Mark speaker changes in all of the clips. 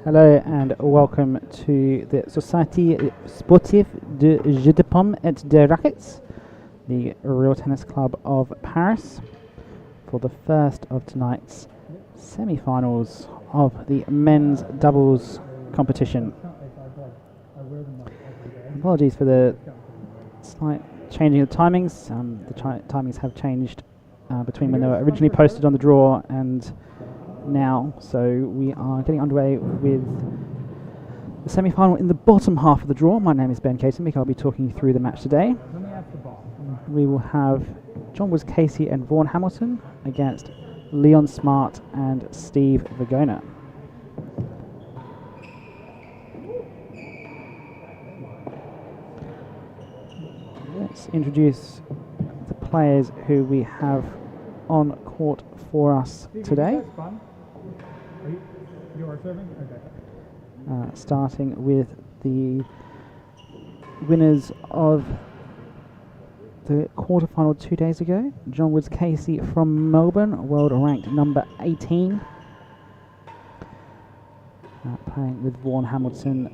Speaker 1: Hello and welcome to the Société Sportive JEU De Paume et de Racquets, the Real Tennis Club of Paris, for the first of tonight's semi-finals of the men's doubles competition. Apologies for the slight changing of timings. The timings have changed between when they were originally posted on the draw and now, so we are getting underway with the semi-final in the bottom half of the draw. My name is Ben Catenbeek. I'll be talking you through the match today. We will have John Woods Casey and Vaughan Hamilton against Leon Smart and Steve Virgona. Let's introduce the players who we have on court for us today.
Speaker 2: You are serving? Okay.
Speaker 1: Starting with the winners of the quarterfinal 2 days ago. John Woods Casey from Melbourne, world ranked number 18. Playing with Vaughan Hamilton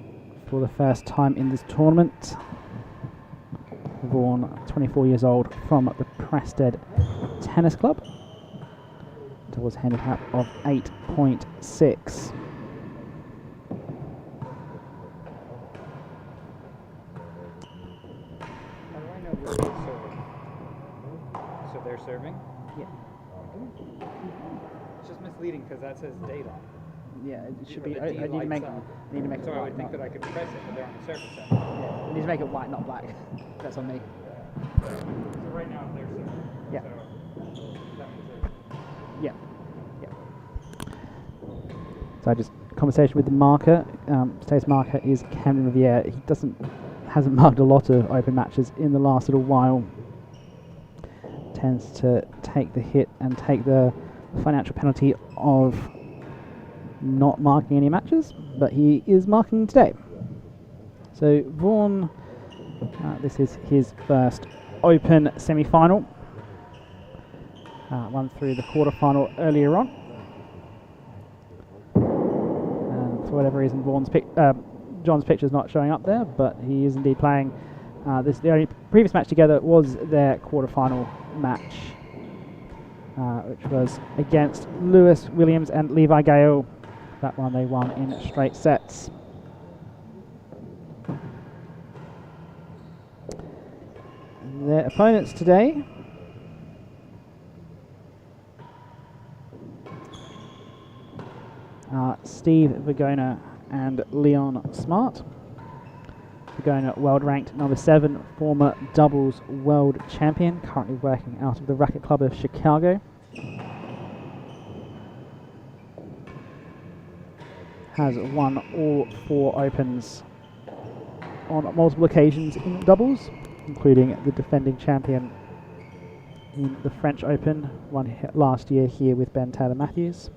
Speaker 1: for the first time in this tournament. Vaughan, 24 years old, from the Prested Tennis Club. Doubles handicap of 8.6.
Speaker 2: So they're serving?
Speaker 1: Yeah.
Speaker 2: It's just misleading because that says date on it.
Speaker 1: Yeah, it should
Speaker 2: Or
Speaker 1: be.
Speaker 2: the
Speaker 1: I
Speaker 2: D
Speaker 1: need to make
Speaker 2: lights
Speaker 1: it
Speaker 2: up. So I
Speaker 1: white.
Speaker 2: would think that I could press it, but they're on the surface side.
Speaker 1: Yeah, I need to make it white, not black. That's on me.
Speaker 2: So right now they're serving.
Speaker 1: Yeah.
Speaker 2: So that means they're
Speaker 1: Yeah. Yeah. So I just conversation with the marker. Today's marker is Cameron Riviere. He hasn't marked a lot of open matches in the last little while. Tends to take the hit and take the financial penalty of not marking any matches, but he is marking today. So Vaughan, this is his first open semi-final. Won through the quarter-final earlier on. And for whatever reason, John's picture's not showing up there, but he is indeed playing. The only previous match together was their quarter-final match, which was against Lewis Williams and Levi Gale. That one they won in straight sets. Their opponents today are Steve Virgona and Leon Smart. Virgona, world ranked number 7, former doubles world champion, currently working out of the Racquet Club of Chicago. has won all 4 Opens on multiple occasions in doubles, including the defending champion in the French Open, won last year here with Ben Taylor Matthews.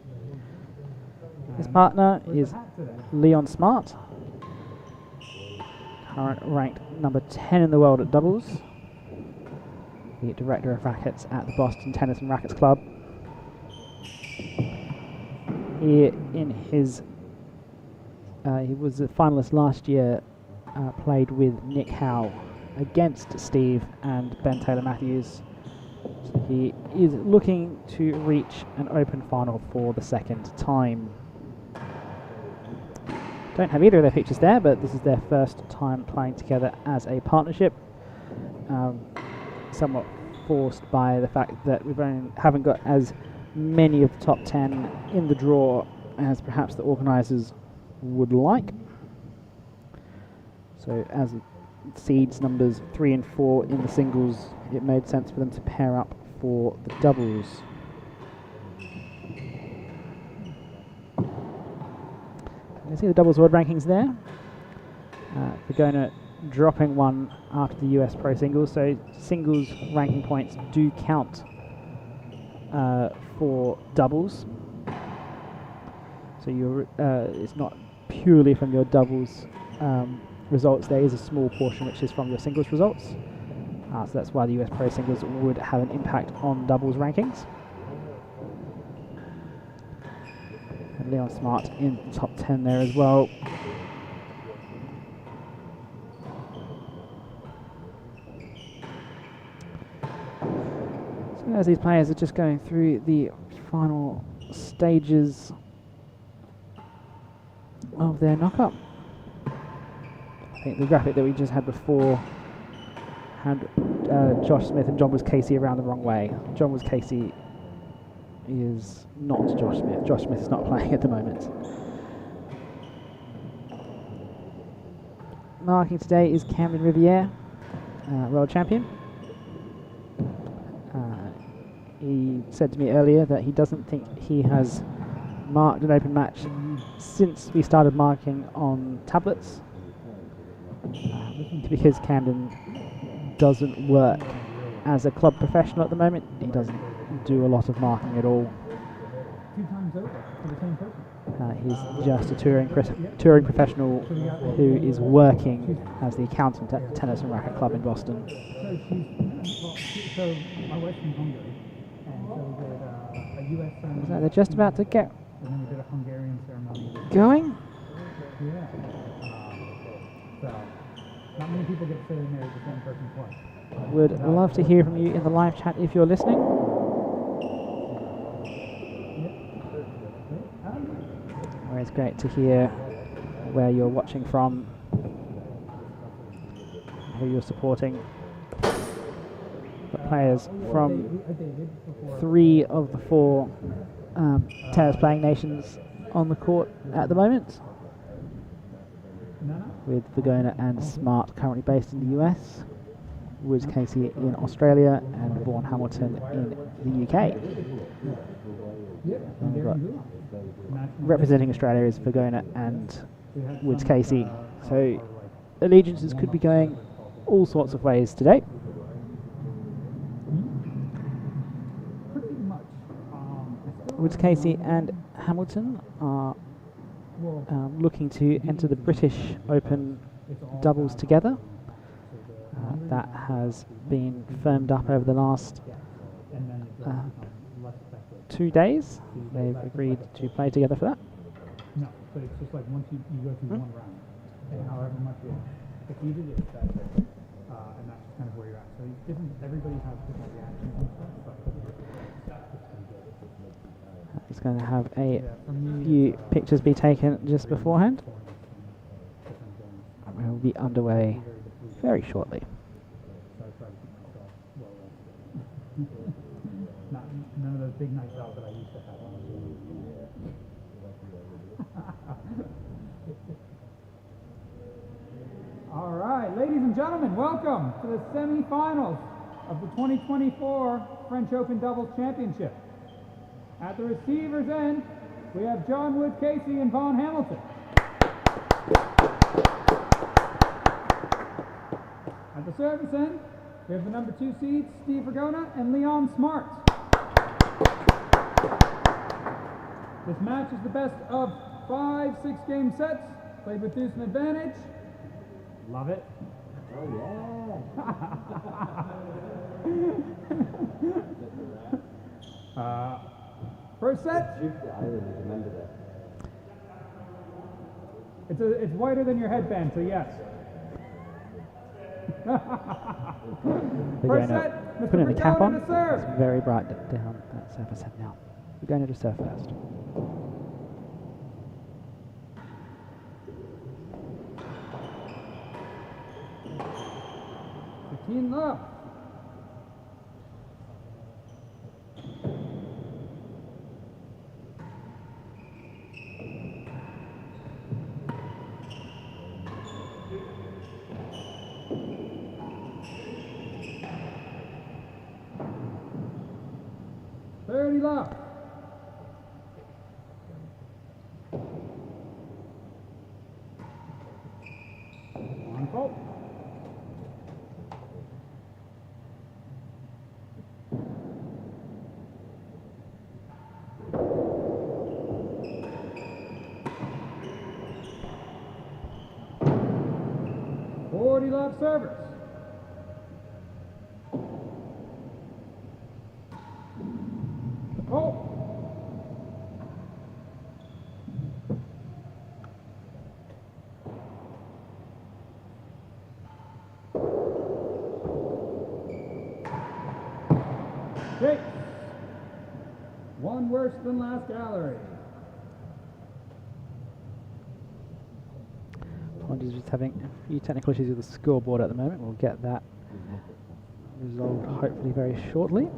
Speaker 1: His partner is Leon Smart, current ranked number 10 in the world at doubles, the director of rackets at the Boston Tennis and Rackets Club. He was a finalist last year, played with Nick Howe against Steve and Ben Taylor Matthews. So he is looking to reach an Open final for the second time. Don't have either of their pictures there, but this is their first time playing together as a partnership. Somewhat forced by the fact that we haven't got as many of the top 10 in the draw as perhaps the organisers would like. So as seeds numbers 3 and 4 in the singles, it made sense for them to pair up for the doubles. You see the doubles world rankings there. Virgona dropping one after the US Pro Singles, so singles ranking points do count for doubles. So it's not purely from your doubles results. There is a small portion which is from your singles results. So that's why the US Pro Singles would have an impact on doubles rankings. And Leon Smart in the top 10 there as well. So as these players are just going through the final stages of their knock-up. I think the graphic that we just had before had Josh Smith and John Woods Casey around the wrong way. John Woods Casey is not Josh Smith. Josh Smith is not playing at the moment. Marking today is Camden Riviere, world champion. He said to me earlier that he doesn't think he has marked an open match since we started marking on tablets, because Camden doesn't work as a club professional at the moment. He doesn't do a lot of marking at all. He's just a touring professional who is working as the accountant at the Tennis and Racket Club in Boston.
Speaker 3: So my wife's from Hungary, and so we did a US
Speaker 1: So they're just about to get
Speaker 3: and then we did a Hungarian ceremony.
Speaker 1: going.
Speaker 3: Yeah. So not many people get to say they married the same person twice.
Speaker 1: Would love to hear from you in the live chat if you're listening. Well, it's great to hear where you're watching from, who you're supporting. The players from 3 of the 4 tennis playing nations on the court at the moment, with Virgona and Smart currently based in the US, Woods Casey in Australia, and Vaughan Hamilton in the UK. And we've got representing Australia is Virgona and Woods Casey. So allegiances could be going all sorts of ways today. Woods Casey and Hamilton are looking to enter the British Open doubles together. That has been firmed up over the last 2 days. They've agreed to play together for that.
Speaker 3: No, but it's just like once you go through one round, and however much it's easy, it's that, and that's just kind of where you're at. So everybody has different reactions and stuff, but
Speaker 1: It's going to have a few pictures be taken just beforehand. We'll be underway very shortly.
Speaker 3: None of those big nights out that I used to have. All right, ladies and gentlemen, welcome to the semifinals of the 2024 French Open Doubles Championship. At the receiver's end, we have John Wood Casey and Vaughn Hamilton. At the service end, we have the number 2 seeds, Steve Virgona and Leon Smart. This match is the best of 5 6-game sets, played with deuce and advantage. Love it.
Speaker 4: Oh yeah.
Speaker 3: First set.
Speaker 4: Juke the island, remember that.
Speaker 3: It's whiter than your headband, so yes. First set, Mr.
Speaker 1: Putting the cap
Speaker 3: Virgona
Speaker 1: on.
Speaker 3: to serve.
Speaker 1: It's very bright down that surface head now. We're going to serve first.
Speaker 3: Love. Love. One fault. Love servers. Oh. Okay. One worse than last gallery.
Speaker 1: Apologies, just having a few technical issues with the scoreboard at the moment. We'll get that resolved hopefully very shortly.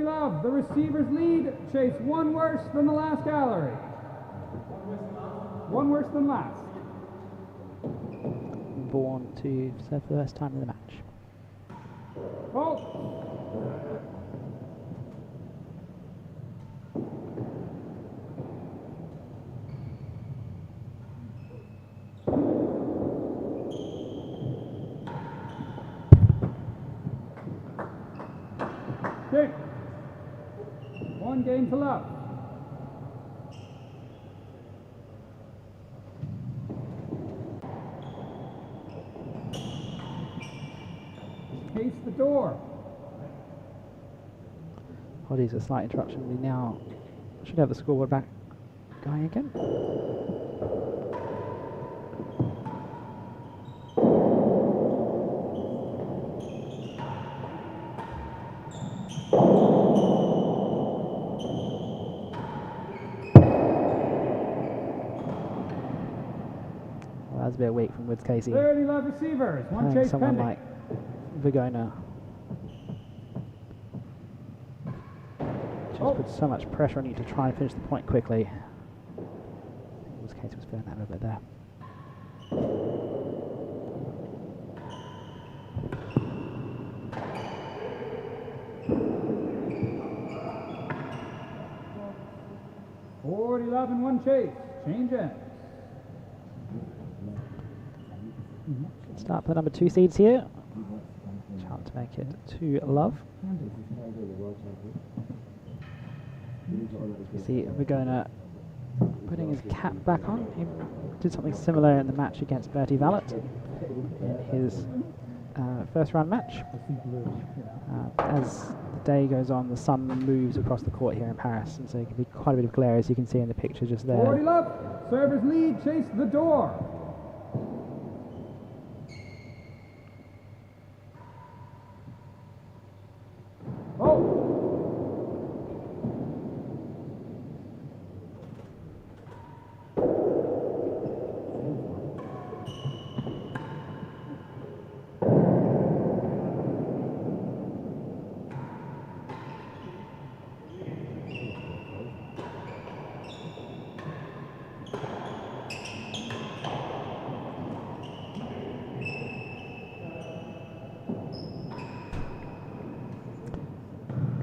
Speaker 3: Love, the receivers lead. Chase one worse than the last gallery. One worse than last.
Speaker 1: Born to serve for the first time in the match.
Speaker 3: Fault. Okay. One game to love. Case the door.
Speaker 1: Apologies, a slight interruption. We now should have the scoreboard back going again. Well, that's a bit weak from Woods Casey.
Speaker 3: 30 love receivers. One chase
Speaker 1: Someone
Speaker 3: pending.
Speaker 1: like Virgona just put so much pressure on you to try and finish the point quickly. I think Woods Casey was feeling that a little bit there.
Speaker 3: Love and one chase. Change ends.
Speaker 1: Start for the number 2 seeds here. Chance to make it 2 love. You see Virgona putting his cap back on. He did something similar in the match against Bertie Vallet in his first round match. As the day goes on, the sun moves across the court here in Paris, and so it can be quite a bit of glare, as you can see in the picture just there.
Speaker 3: 40 love. Servers lead. Chase the door. Oh.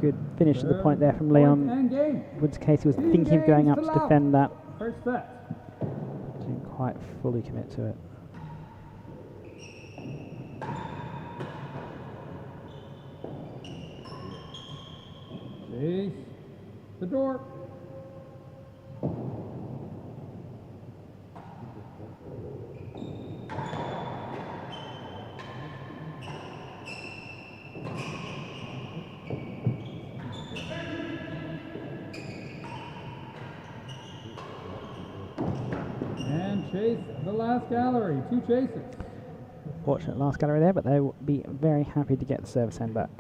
Speaker 1: Good finish to the point there from
Speaker 3: Point
Speaker 1: Leon.
Speaker 3: and game.
Speaker 1: Woods Casey was
Speaker 3: Lead
Speaker 1: thinking of going
Speaker 3: games
Speaker 1: up
Speaker 3: to
Speaker 1: to
Speaker 3: love.
Speaker 1: defend that.
Speaker 3: First set.
Speaker 1: Didn't quite fully commit to it.
Speaker 3: Chase the door. And chase the last gallery. 2 chases.
Speaker 1: Fortunate last gallery there, but they will be very happy to get the service end back.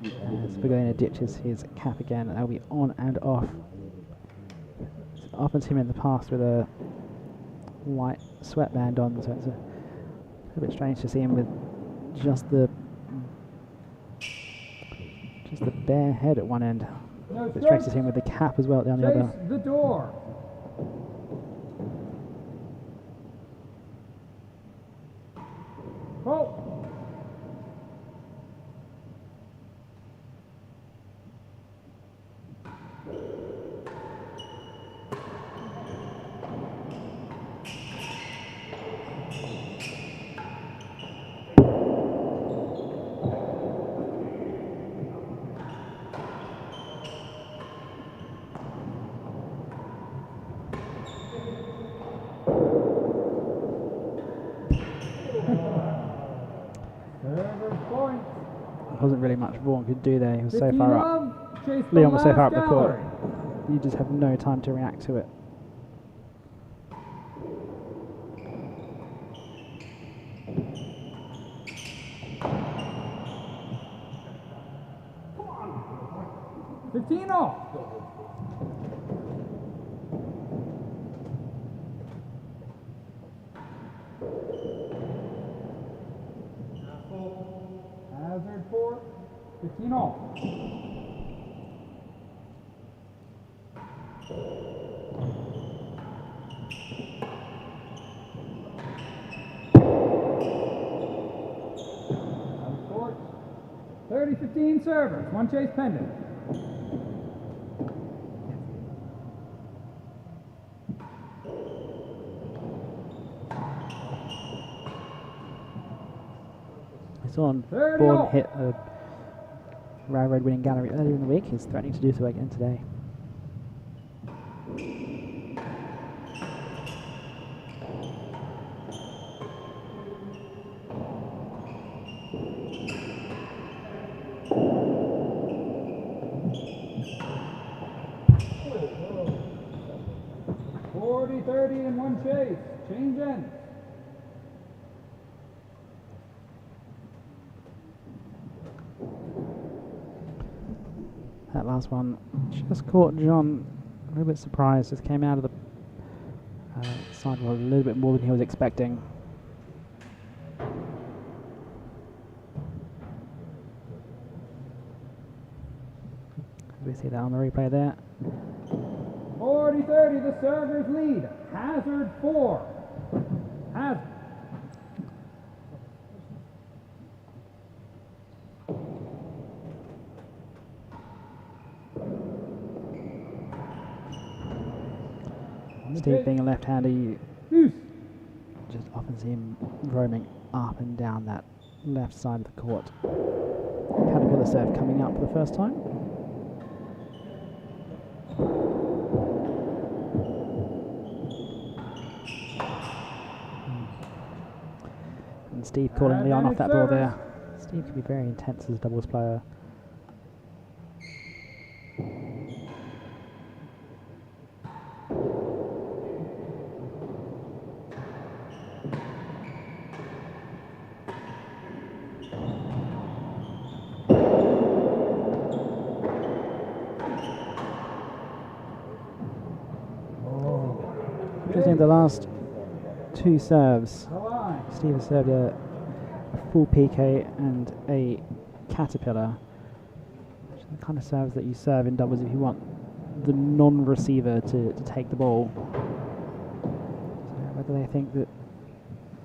Speaker 1: As Virgona ditches his cap again, and they'll be on and off. It's often seen him in the past with a white sweatband on, so it's a bit strange to see him with just the bare head at one end.
Speaker 3: No
Speaker 1: A bit strange to
Speaker 3: strokes.
Speaker 1: see him with the cap as well down the
Speaker 3: Chase
Speaker 1: other.
Speaker 3: the door. Pull. Server's point.
Speaker 1: Wasn't really much Vaughan could do there. He was so
Speaker 3: 15
Speaker 1: far up.
Speaker 3: love. Chase the
Speaker 1: Leon was so far
Speaker 3: last
Speaker 1: up the court.
Speaker 3: gallery.
Speaker 1: You just have no time to react to it.
Speaker 3: Come on. 15 off. Hazard 4. 15 off. Out of court. 30-15 servers. 1 chase pending.
Speaker 1: I saw on
Speaker 3: 30
Speaker 1: Vaughan
Speaker 3: off.
Speaker 1: hit a railroad winning gallery earlier in the week. He's threatening to do so again today.
Speaker 3: Forty, 30, and 1 chase. Change ends.
Speaker 1: That last one just caught John a little bit surprised. Just came out of the sidewall a little bit more than he was expecting. We see that on the replay there.
Speaker 3: 40-30, the servers lead. Hazard 4. Hazard. On the
Speaker 1: Steve
Speaker 3: pitch.
Speaker 1: being a left-hander, you
Speaker 3: Deuce.
Speaker 1: just often see him roaming up and down that left side of the court. Caterpillar serve coming up for the first time. And Steve calling Leon off that ball there. Steve can be very intense as a doubles player. Interesting, the last 2 serves,
Speaker 3: The line.
Speaker 1: Steve has served a full PK and a caterpillar, which are the kind of serves that you serve in doubles if you want the non-receiver to take the ball. So whether they think that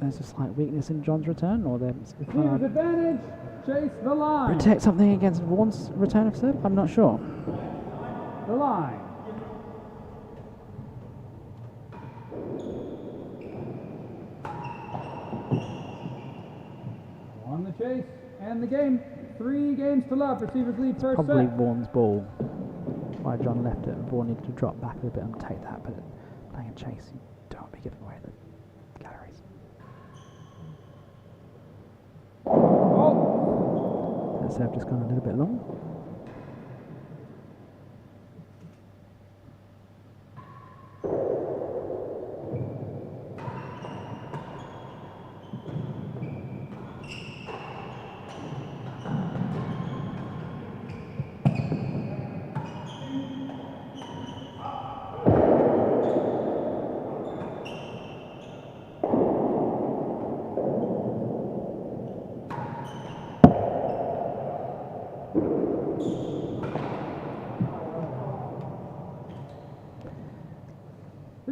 Speaker 1: there's a slight weakness in John's return, or they're
Speaker 3: Receiver's advantage. Chase the line.
Speaker 1: protect something against Vaughan's return of serve? I'm not sure.
Speaker 3: The line. On the chase and the game. 3 games to love. Receivers lead first
Speaker 1: Probably
Speaker 3: set.
Speaker 1: Vaughan's ball. Why John left it. Vaughan needed to drop back a little bit and take that, but playing a chase, you don't want to be giving away the galleries.
Speaker 3: Oh.
Speaker 1: That serve just gone a little bit long.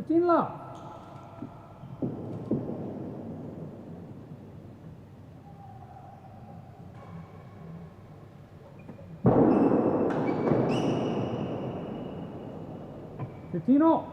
Speaker 3: Love. All.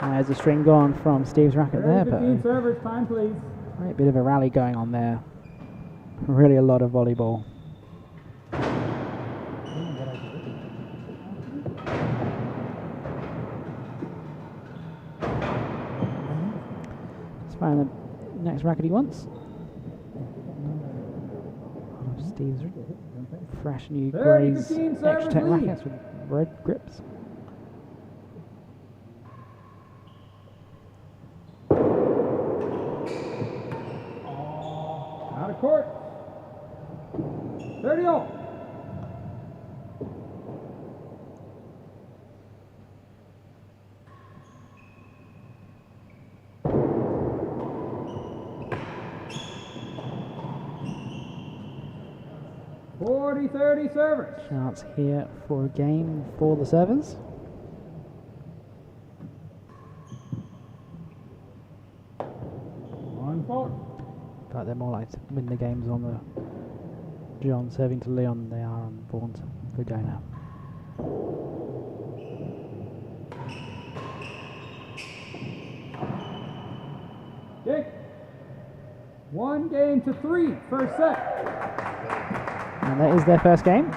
Speaker 1: There's a string gone from Steve's racket there, but
Speaker 3: 15 servers, time please.
Speaker 1: great bit of a rally going on there. Really a lot of volleyball. Let's find the next racket he wants. Steve's fresh new
Speaker 3: 30,
Speaker 1: Grey's
Speaker 3: 15
Speaker 1: extra
Speaker 3: servers
Speaker 1: tech
Speaker 3: lead.
Speaker 1: rackets with red grips.
Speaker 3: Out of court. 30 all. .30 servers.
Speaker 1: Chance here for a game for the servers.
Speaker 3: One fault.
Speaker 1: But they're more likely to win the games on the John serving to Leon than they are on Vaughan to Virgona.
Speaker 3: Okay. 1 game to 3, first set.
Speaker 1: And that is their first game.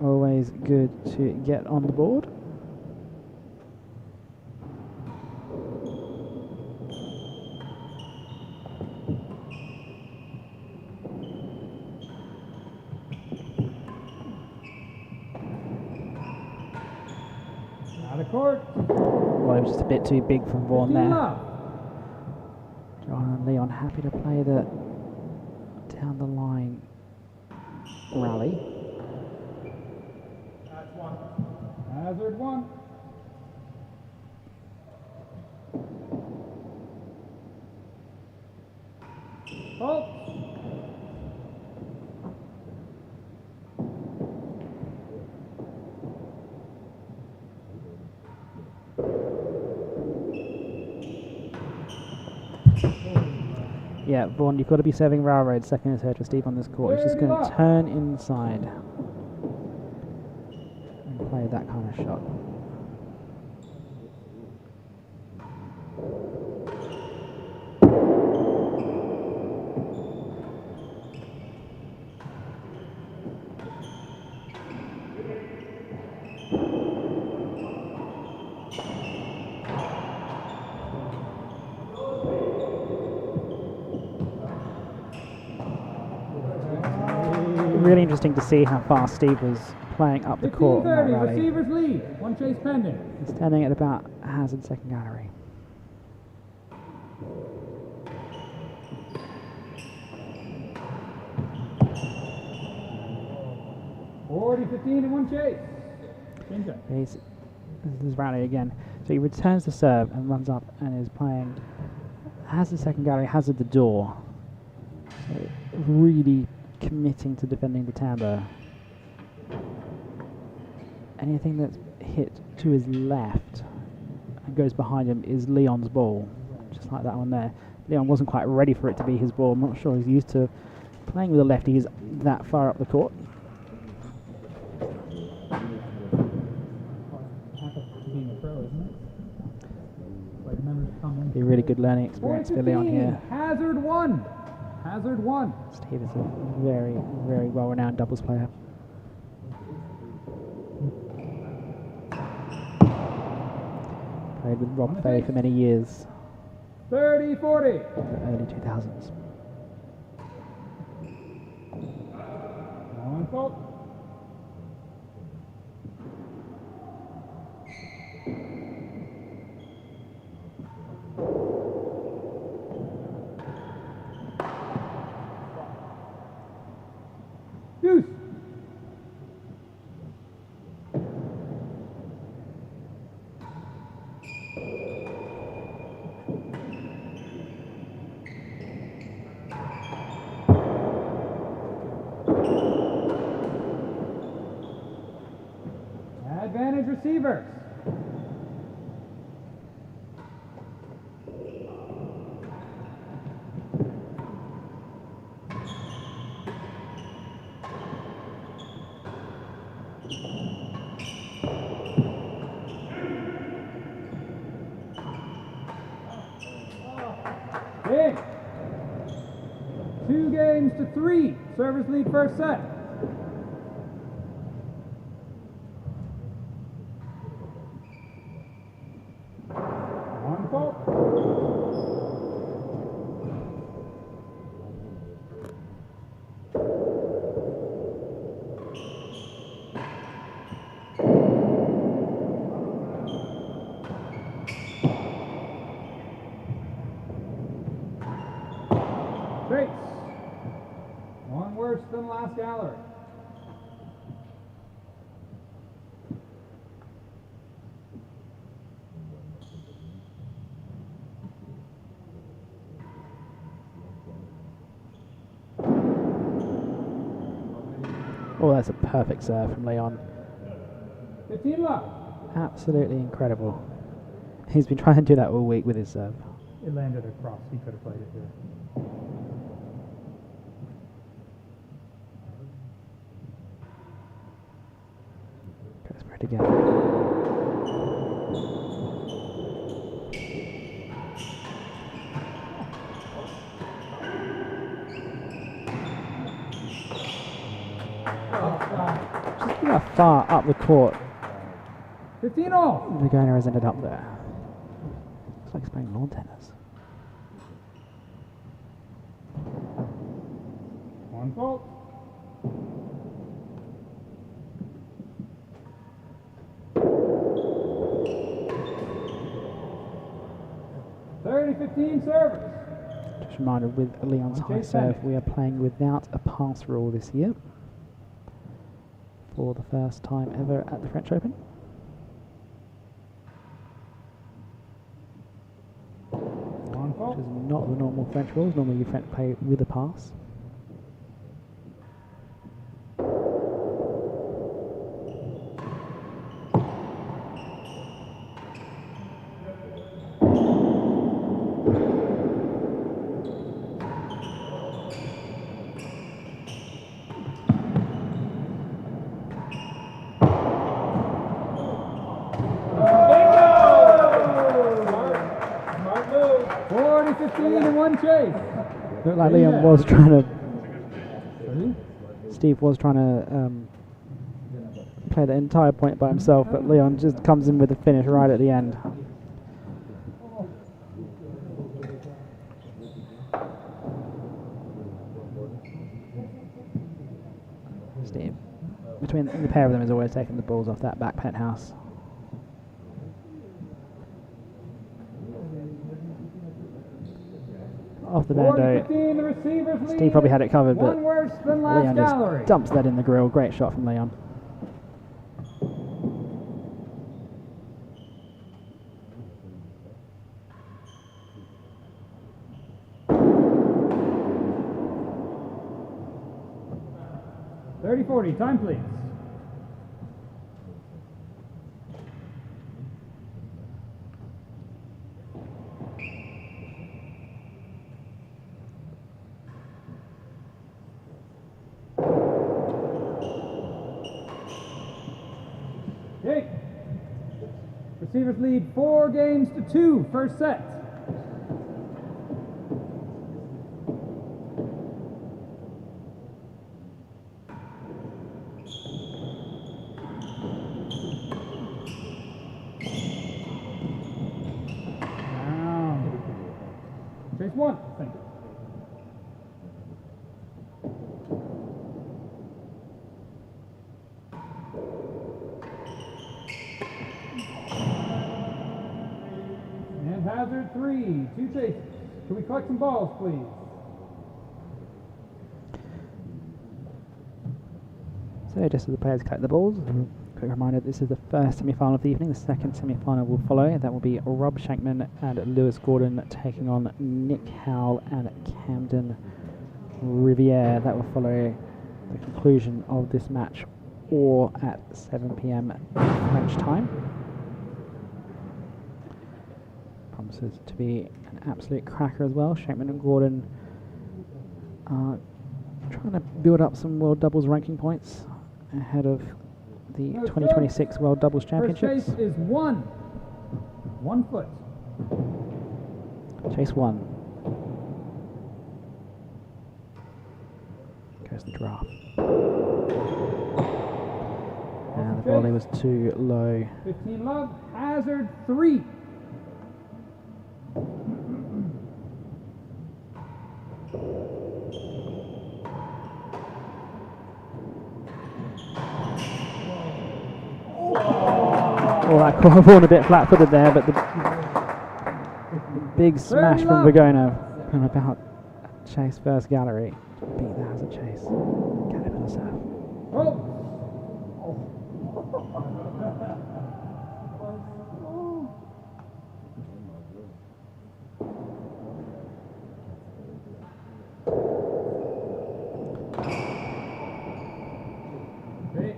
Speaker 1: Always good to get on the board.
Speaker 3: Out of court.
Speaker 1: Well, it was just a bit too big from Vaughan
Speaker 3: 15
Speaker 1: there.
Speaker 3: love.
Speaker 1: John and Leon happy to play the down the line rally.
Speaker 3: Hazard 1. Fault.
Speaker 1: Yeah, Vaughan, you've got to be serving railroad second and third for Steve on this court. He's just going to turn inside and play that kind of shot. Really interesting to see how fast Steve was playing up the court in that
Speaker 3: 15-30,
Speaker 1: rally.
Speaker 3: receivers lead. One chase pending.
Speaker 1: He's standing at about hazard second gallery.
Speaker 3: Forty, 15, and one chase. Change up.
Speaker 1: This is rally again. So he returns the serve and runs up and is playing hazard second gallery, hazard the door. So really committing to defending the tambour. Anything that's hit to his left and goes behind him is Leon's ball, just like that one there. Leon wasn't quite ready for it to be his ball. I'm not sure he's used to playing with a lefty. He's that far up the court.
Speaker 3: Being a pro, isn't it? Like members come in.
Speaker 1: Be a really good learning experience for Leon here.
Speaker 3: Hazard one. Hazard one.
Speaker 1: Steve is a very, very well-renowned doubles player. Played with Rob Fay for many years,
Speaker 3: 30, 40.
Speaker 1: in the early 2000s.
Speaker 3: On fault. Deuce. Advantage receivers. Big. 2 games to 3. Service lead first set. On fault. Straights. One worse than last gallery.
Speaker 1: Oh, that's a perfect serve from Leon.
Speaker 3: 15 left.
Speaker 1: Absolutely incredible. He's been trying to do that all week with his serve.
Speaker 3: It landed across. He could have played it here.
Speaker 1: Goes for it again. Just look how far up the court
Speaker 3: 15 all.
Speaker 1: Virgona has ended up there. Looks like he's playing lawn tennis.
Speaker 3: One fault. Thirty, 15 service.
Speaker 1: Just a reminder, with Leon's high serve, we are playing without a pass rule this year for the first time ever at the French Open.
Speaker 3: One fault.
Speaker 1: Which is not the normal French rules. Normally you play with a pass. Looked like Leon was trying to. Steve was trying to play the entire point by himself, but Leon just comes in with the finish right at the end. Steve. between the pair of them is always taking the balls off that back penthouse. Off the bando. Steve probably had it covered, but Leon just dumps that in the grill. Great shot from Leon.
Speaker 3: .30-40, time please. Okay. Receivers lead 4 games to 2, first set. Chase 1. Thank you. And hazard 3, 2 chases. Can we collect some balls, please?
Speaker 1: So just as the players collect the balls, quick reminder, this is the first semi-final of the evening. The second semi-final will follow. That will be Rob Shankman and Lewis Gordon taking on Nick Howell and Camden Riviere. That will follow the conclusion of this match, or at 7 p.m. French time. Promises to be an absolute cracker as well. Shankman and Gordon are trying to build up some world doubles ranking points ahead of the 2026 World Doubles Championships.
Speaker 3: First chase is 1. 1 foot.
Speaker 1: Chase 1. Goes the draft. And the volley was too low.
Speaker 3: 15 love. Hazard 3.
Speaker 1: Oh, that caught Vaughan a bit flat-footed there, but the big smash from Virgona from about chase first gallery to beat the hazard chase. Caterpillar serve.
Speaker 3: Oh. Okay.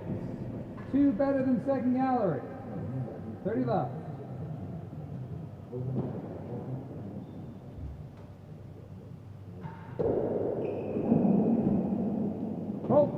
Speaker 3: 2 better than second gallery. 30 love. Colts.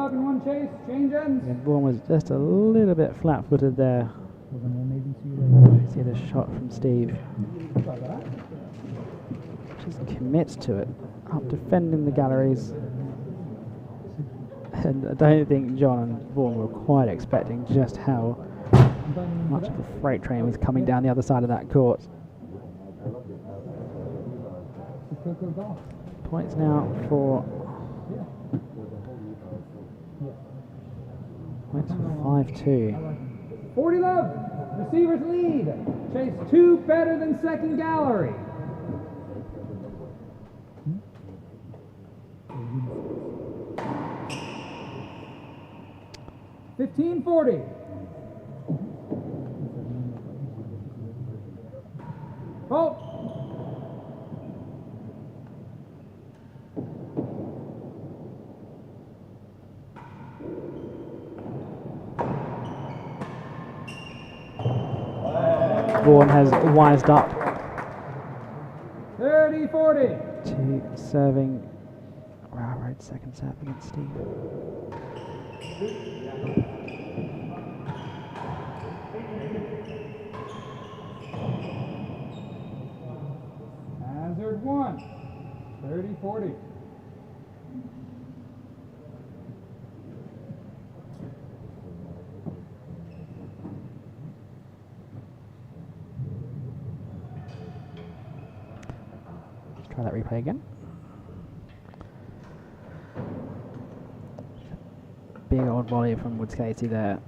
Speaker 3: In 1 chase, change ends.
Speaker 1: Yeah, Vaughan was just a little bit flat-footed there.
Speaker 3: Well, then we'll maybe
Speaker 1: See the shot from Steve. Just commits to it, up defending the galleries. And I don't think John and Vaughan were quite expecting just how much of a freight train was coming down the other side of that court. Points now for points for 5-2.
Speaker 3: 40 love. Receivers lead. Chase 2 better than second gallery. $15.40. Fault.
Speaker 1: Vaughan has wised up
Speaker 3: 30-40.
Speaker 1: to serving Railroad second serve against Steve.
Speaker 3: 30-40.
Speaker 1: Try that replay again. Big old volley from Woods Casey there.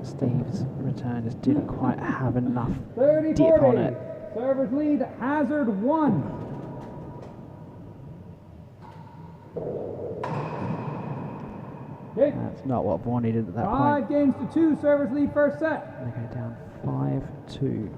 Speaker 1: Steve's return just didn't quite have enough dip on it.
Speaker 3: Servers lead, Hazard 1. Okay.
Speaker 1: That's not what Vaughan needed at that
Speaker 3: 5
Speaker 1: point.
Speaker 3: games to 2, servers lead first set.
Speaker 1: They go down 5-2.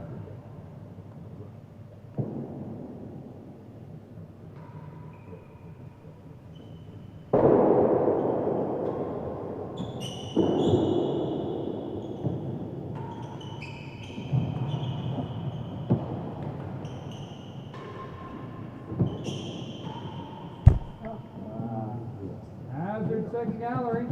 Speaker 3: Hazard second gallery.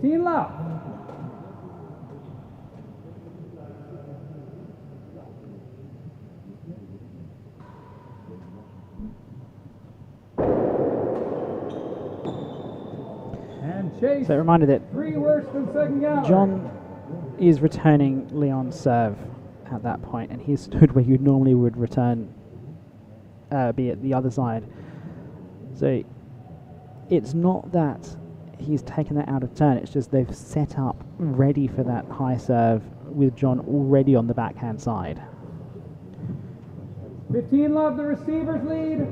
Speaker 3: Left. And chase.
Speaker 1: So a reminder that
Speaker 3: 3 worse than second gallery.
Speaker 1: John is returning Leon's serve at that point, and he stood where you normally would return, be at the other side. So it's not that he's taken that out of turn, it's just they've set up ready for that high serve with John already on the backhand side.
Speaker 3: 15 love, the receivers lead.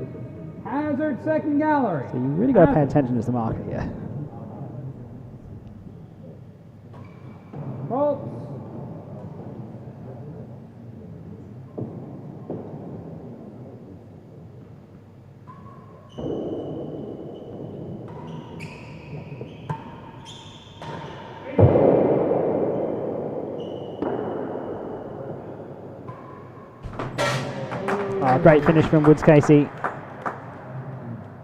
Speaker 3: Hazard second gallery.
Speaker 1: So you really got to pay attention to the marker here.
Speaker 3: Faults.
Speaker 1: Great finish from Woods Casey.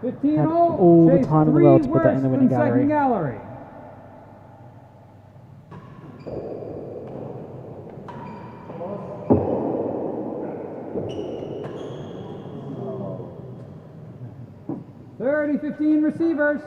Speaker 3: 15
Speaker 1: Had all the time in the world to put that in the winning gallery.
Speaker 3: gallery. $30-15 receivers.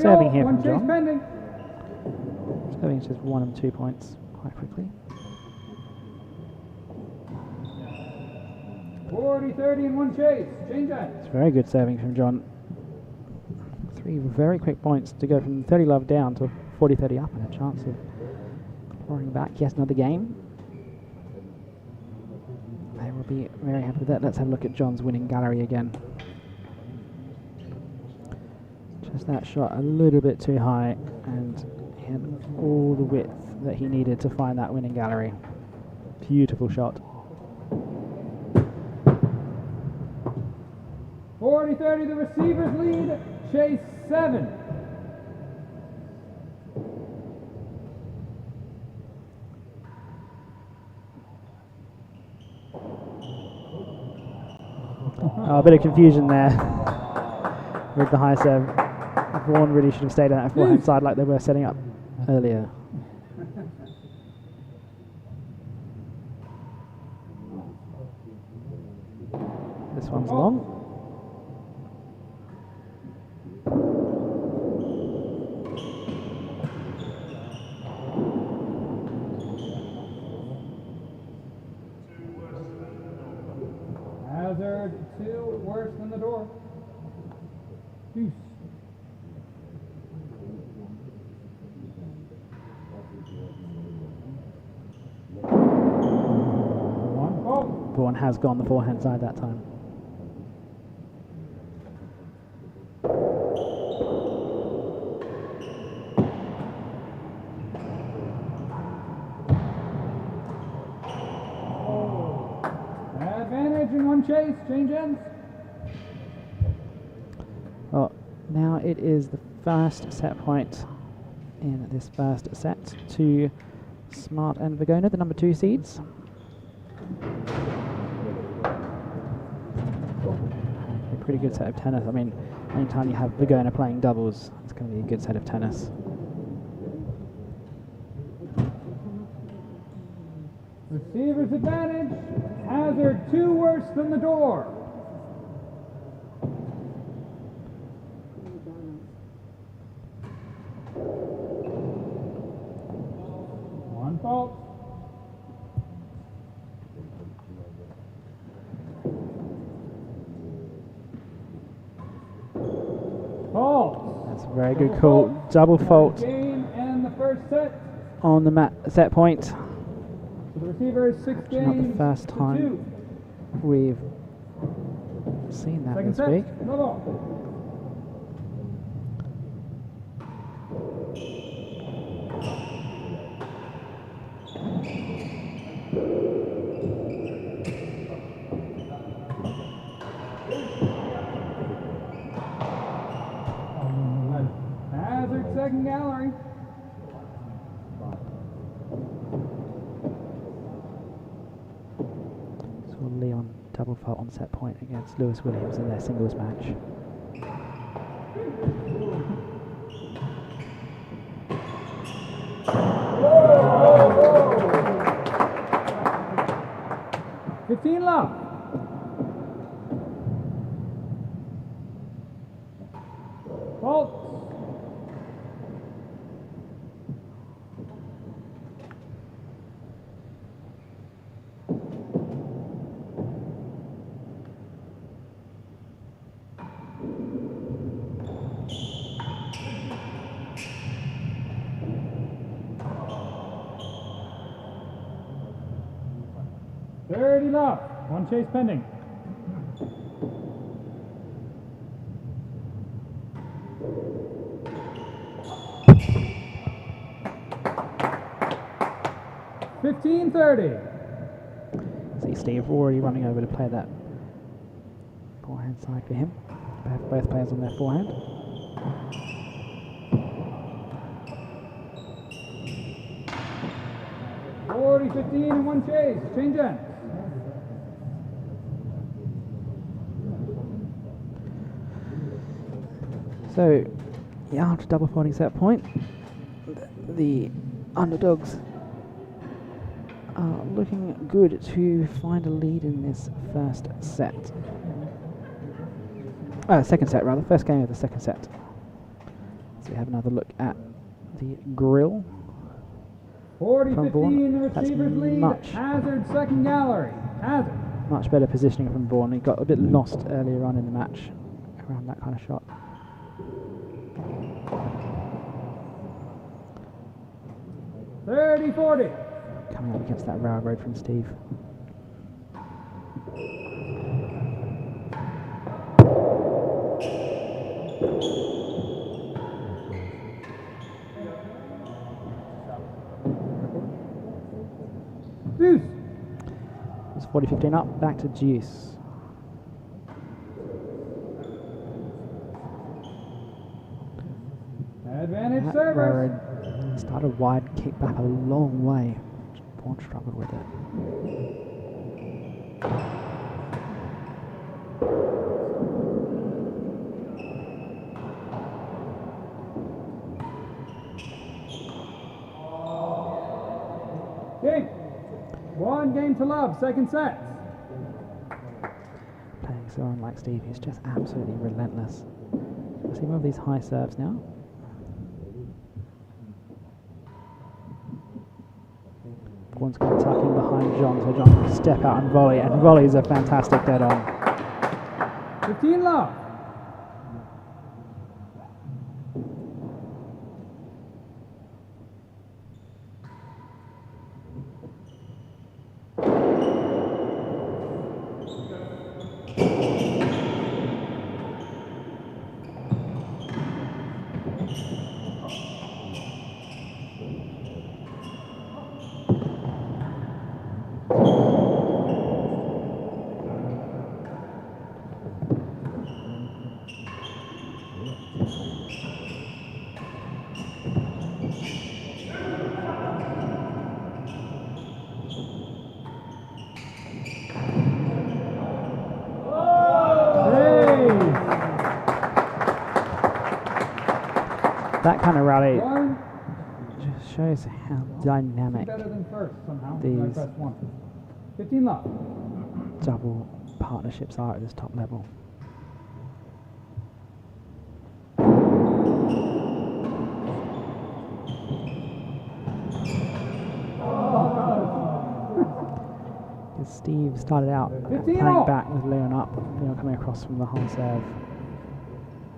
Speaker 1: Serving here from
Speaker 3: one chase
Speaker 1: John.
Speaker 3: pending.
Speaker 1: Serving just 1 and 2 points quite quickly.
Speaker 3: 40-30 and 1 chase. Change that.
Speaker 1: It's very good serving from John. 3 very quick points to go from 30 love down to 40-30 up, and a chance of clawing back. Yes, another game. They will be very happy with that. Let's have a look at John's winning gallery again. Just that shot a little bit too high, and he had all the width that he needed to find that winning gallery. Beautiful shot.
Speaker 3: 40-30, the receivers lead. Chase 7.
Speaker 1: A bit of confusion there with the high serve. Vaughan really should have stayed on that forehand side like they were setting up earlier. This one's long.
Speaker 3: Hazard 2, worse than the door. Deuce. One fault.
Speaker 1: Vaughan has gone the forehand side that time.
Speaker 3: Advantage in one chase, change ends.
Speaker 1: Well, now it is the first set point in this first set to Smart and Virgona, the number 2 seeds. A pretty good set of tennis. I mean, anytime you have Virgona playing doubles, it's going to be a good set of tennis.
Speaker 3: Receiver's advantage. Hazard 2, worse than the door. One fault. Fault.
Speaker 1: That's a very good call. Double fault
Speaker 3: Game and the first set.
Speaker 1: on the set point.
Speaker 3: So the receiver is 6
Speaker 1: Actually, not
Speaker 3: games
Speaker 1: the first
Speaker 3: to
Speaker 1: time
Speaker 3: 2.
Speaker 1: we've seen that
Speaker 3: Second
Speaker 1: this
Speaker 3: set.
Speaker 1: week.
Speaker 3: Level. Hazard second gallery.
Speaker 1: So Leon double fault on set point against Lewis Williams in their singles match.
Speaker 3: Whoa. 15 love. Fault. Thirty love. One chase pending. $15.30.
Speaker 1: See Steve already running over to play that forehand side for him. They have both players on their forehand.
Speaker 3: $40.15 and one chase. Change ends.
Speaker 1: So, yeah, after double faulting set point, the underdogs are looking good to find a lead in this first set. Second set rather, first game of the second set. So we have another look at the grill.
Speaker 3: 40-15, the
Speaker 1: That's
Speaker 3: receiver's lead.
Speaker 1: much.
Speaker 3: Hazard second gallery. Hazard.
Speaker 1: Much better positioning from Vaughan. He got a bit lost earlier on in the match around that kind of shot.
Speaker 3: $30.40.
Speaker 1: Coming up against that railroad from Steve.
Speaker 3: Deuce.
Speaker 1: It's 40-15 up, back to Deuce.
Speaker 3: Advantage
Speaker 1: That
Speaker 3: service.
Speaker 1: railroad started wide, kicked back a long way. Vaughan struggled with it.
Speaker 3: Game. One game to love, second set.
Speaker 1: Playing someone like Steve, who's just absolutely relentless. See more of these high serves now. Vaughan's going to tuck in behind John, so John can step out and volley, and volleys are fantastic dead on.
Speaker 3: 15 love.
Speaker 1: That kind of rally
Speaker 3: One.
Speaker 1: just shows how dynamic
Speaker 3: Better than first somehow.
Speaker 1: these
Speaker 3: Press 1. 15 love.
Speaker 1: double partnerships are at this top level. Steve started out
Speaker 3: 15
Speaker 1: playing
Speaker 3: all.
Speaker 1: back with Leon up, Leon coming across from the high serve.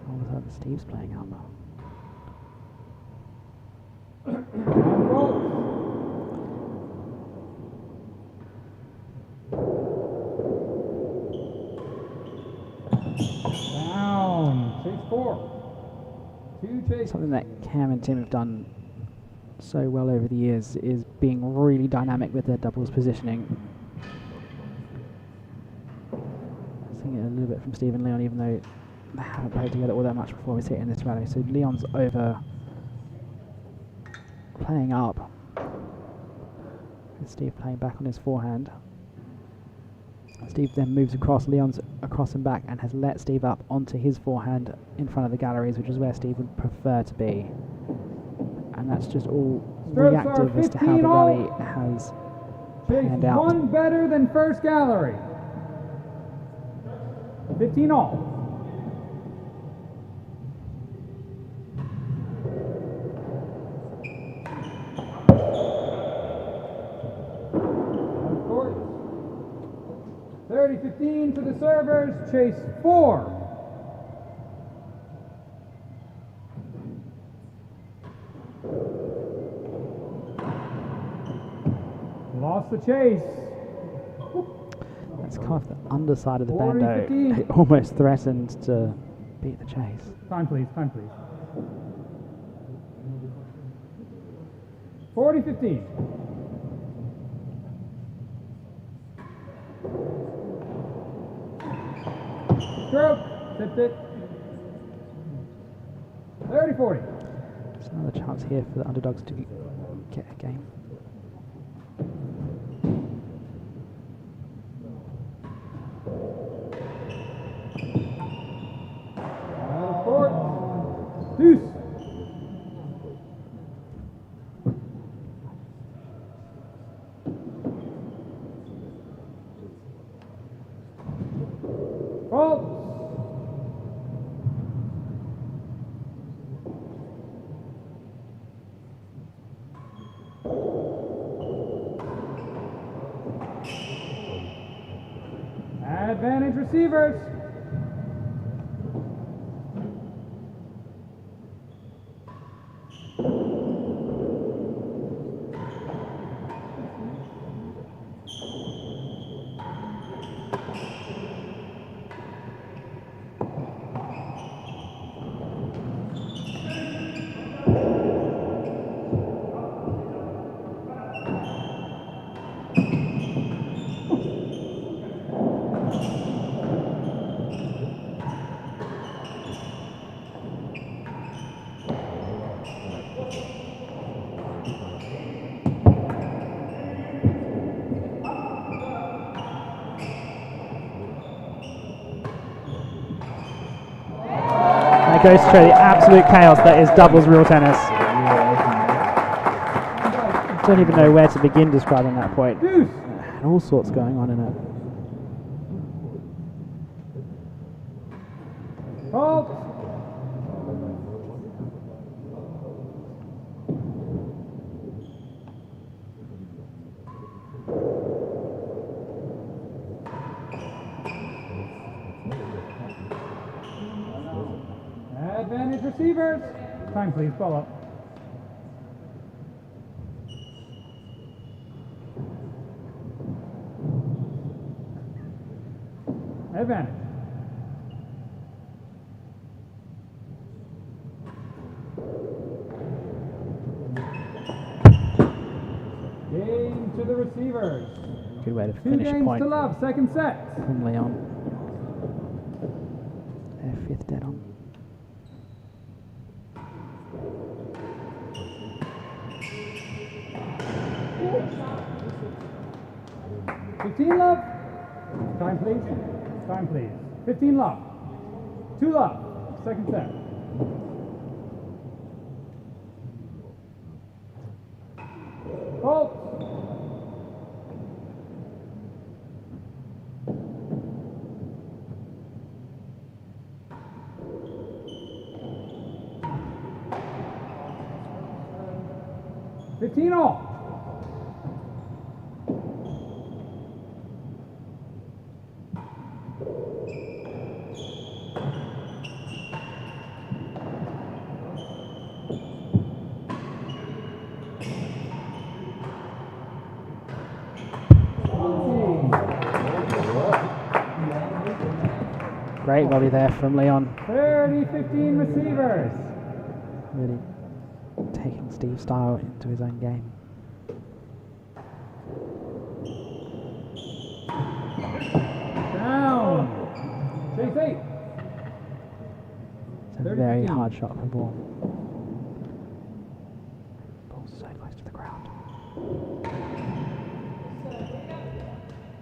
Speaker 1: All of a sudden Steve's playing up.
Speaker 3: Down. Chase 4. 2 chase.
Speaker 1: Something that Cam and Tim have done so well over the years is being really dynamic with their doubles positioning. Seeing it a little bit from Steve and Leon, even though they haven't played together all that much before we see it in this rally. So Leon's over playing up, with Steve playing back on his forehand. Steve then moves across, Leon's across and back, and has let Steve up onto his forehand in front of the galleries, which is where Steve would prefer to be. And that's just all
Speaker 3: Strokes
Speaker 1: reactive
Speaker 3: are
Speaker 1: as to how
Speaker 3: 15
Speaker 1: the
Speaker 3: all.
Speaker 1: rally has
Speaker 3: Chase
Speaker 1: panned out.
Speaker 3: 1 better than first gallery. 15 all. Out of court. 30-15 to the servers. Chase 4. Lost the chase.
Speaker 1: That's come off the underside of the
Speaker 3: 40,
Speaker 1: bando.
Speaker 3: 15.
Speaker 1: It almost threatened to beat the chase.
Speaker 3: Time please, time please. 40-15. Stroke, tipped it. 30-40.
Speaker 1: There's another chance here for the underdogs to get a game.
Speaker 3: Out of court. Deuce. Fault. Advantage receivers.
Speaker 1: That goes to show the absolute chaos that is doubles real tennis. I don't even know where to begin describing that point.
Speaker 3: Deuce.
Speaker 1: And all sorts going on in it.
Speaker 3: Fault. receivers. Time, please. Ball up. Advantage. Game to the receivers.
Speaker 1: Good way to
Speaker 3: 2
Speaker 1: finish a
Speaker 3: games
Speaker 1: point
Speaker 3: to love. Second set.
Speaker 1: from Leon. Their 5th dead on.
Speaker 3: $15 love. Time, please. Time, please. 15 love. 2 love. Second set. Hold. $15 all.
Speaker 1: Great volley there from Leon.
Speaker 3: 30-15 receivers.
Speaker 1: Really taking Steve's style into his own game.
Speaker 3: Down. Chase 8.
Speaker 1: It's a very hard shot for ball. Ball's so close to the ground.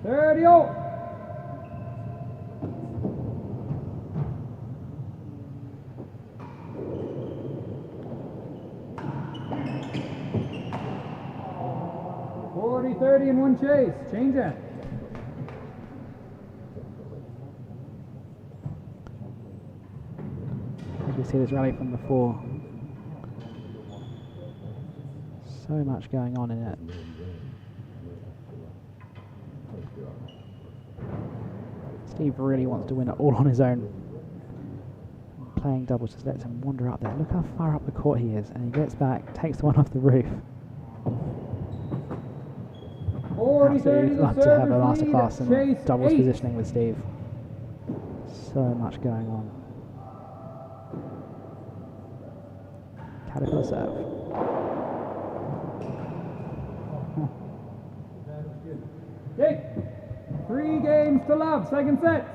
Speaker 3: 30-0. $40-30 in one chase. Change it.
Speaker 1: As we see this rally from before, so much going on in it. Steve really wants to win it all on his own. Playing doubles just lets him wander up there. Look how far up the court he is, and he gets back, takes the one off the roof. Absolutely love to have a masterclass in doubles positioning with Steve. So much going on. Caterpillar serve.
Speaker 3: Okay. 3 games to love. Second set.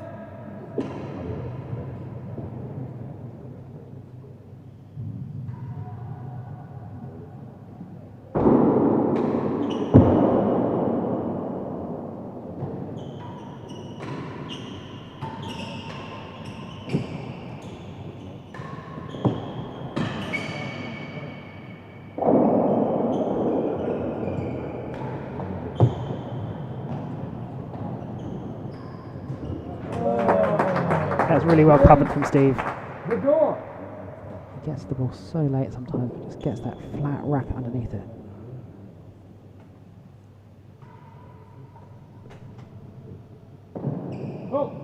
Speaker 1: That's really well covered from Steve.
Speaker 3: The door.
Speaker 1: He gets the ball so late sometimes, but just gets that flat racket underneath it.
Speaker 3: Oh.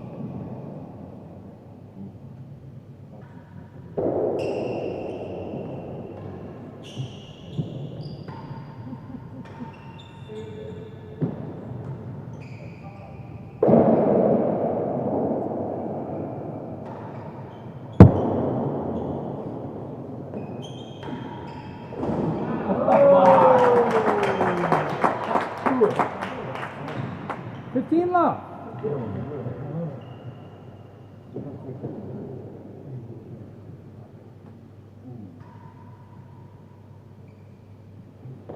Speaker 3: Love.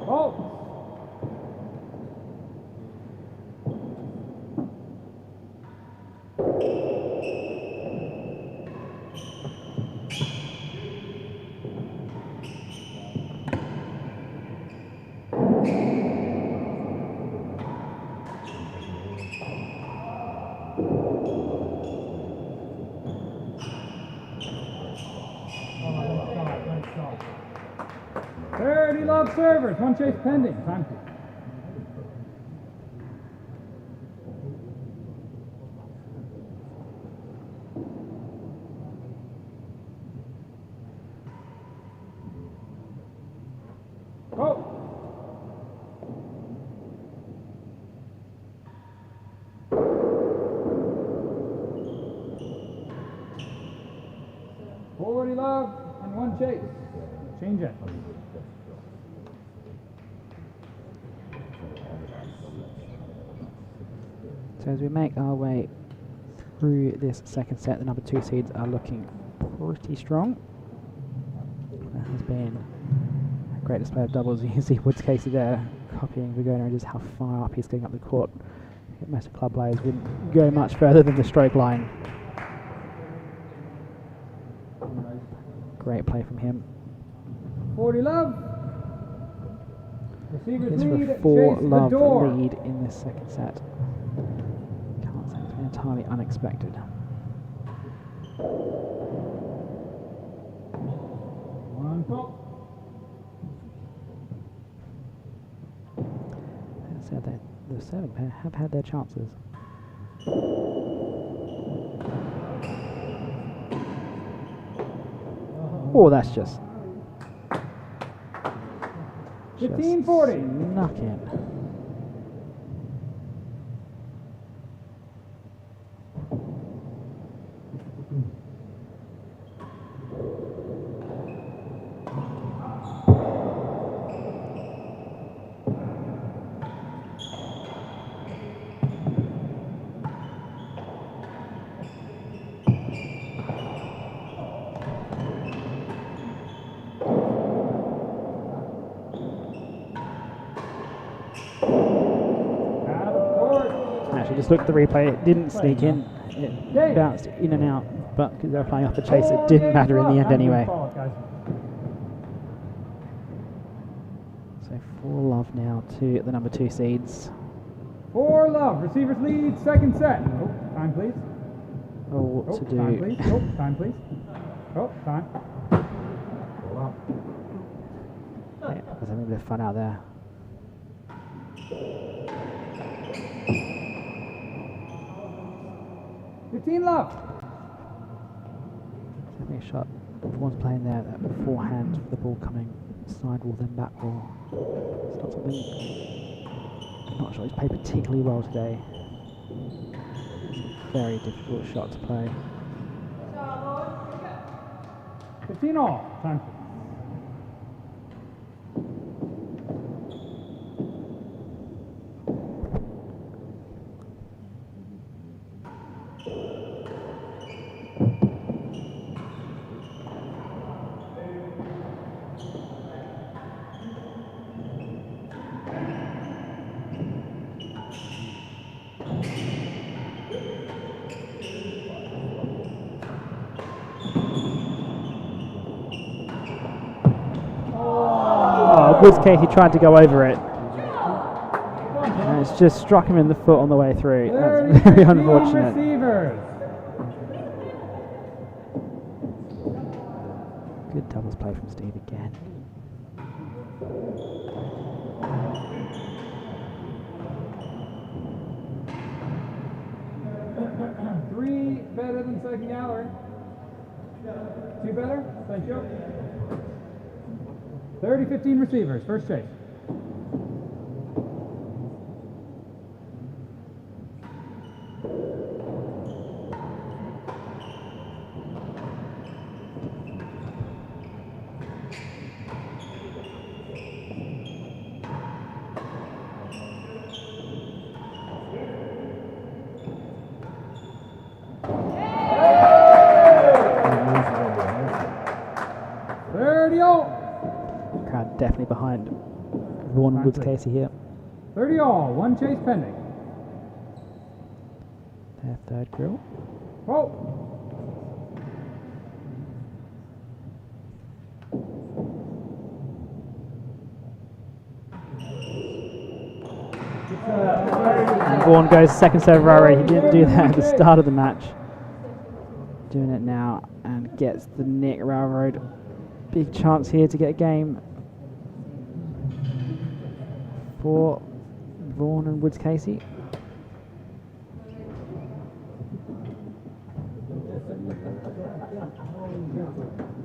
Speaker 3: Oh. Love servers, one chase pending. Time to. 40 love and 1 chase. Change it.
Speaker 1: So as we make our way through this second set, the number 2 seeds are looking pretty strong. There has been a great display of doubles. You can see Woods Casey there copying Virgona and just how far up he's getting up the court. Most of club players wouldn't go much further than the stroke line. Great play from him.
Speaker 3: 40 love. Receivers
Speaker 1: It's
Speaker 3: lead.
Speaker 1: for 4
Speaker 3: Chase the
Speaker 1: love
Speaker 3: door.
Speaker 1: lead in this second set. Can't say it's been entirely unexpected.
Speaker 3: One top.
Speaker 1: So the serving pair have had their chances. Oh, that's just
Speaker 3: 15-40.
Speaker 1: snuck in. Actually, just look at the replay. It didn't sneak in. It bounced in and out. But because they were playing off the chase, it didn't matter in the end anyway. So 4 love now to the number 2 seeds.
Speaker 3: 4 love. Receivers lead. Second set. Oh, time please.
Speaker 1: Oh, what to
Speaker 3: Time
Speaker 1: do?
Speaker 3: please. Oh, time please. Oh, time.
Speaker 1: Yeah, there's having a bit of fun out there.
Speaker 3: Love.
Speaker 1: Having a shot. Everyone's playing there. That forehand, the ball coming sidewall, then back ball. It's not something. I'm not sure he's played particularly well today. Very difficult shot to play.
Speaker 3: 15 all. Time please.
Speaker 1: Woods Casey tried to go over it. And it's just struck him in the foot on the way through. That's very unfortunate.
Speaker 3: Receivers.
Speaker 1: Good doubles play from Steve again.
Speaker 3: Three better than second gallery. 2 better? Thank you. 30-15 receivers. First chase.
Speaker 1: Crowd definitely behind Vaughan and Woods Casey here.
Speaker 3: 30 all. 1 chase pending.
Speaker 1: Their third grill.
Speaker 3: Oh.
Speaker 1: And Vaughan goes second serve row. He didn't do that at the start of the match. Doing it now and gets the Nick Railroad. Big chance here to get a game for Vaughan and Woods Casey.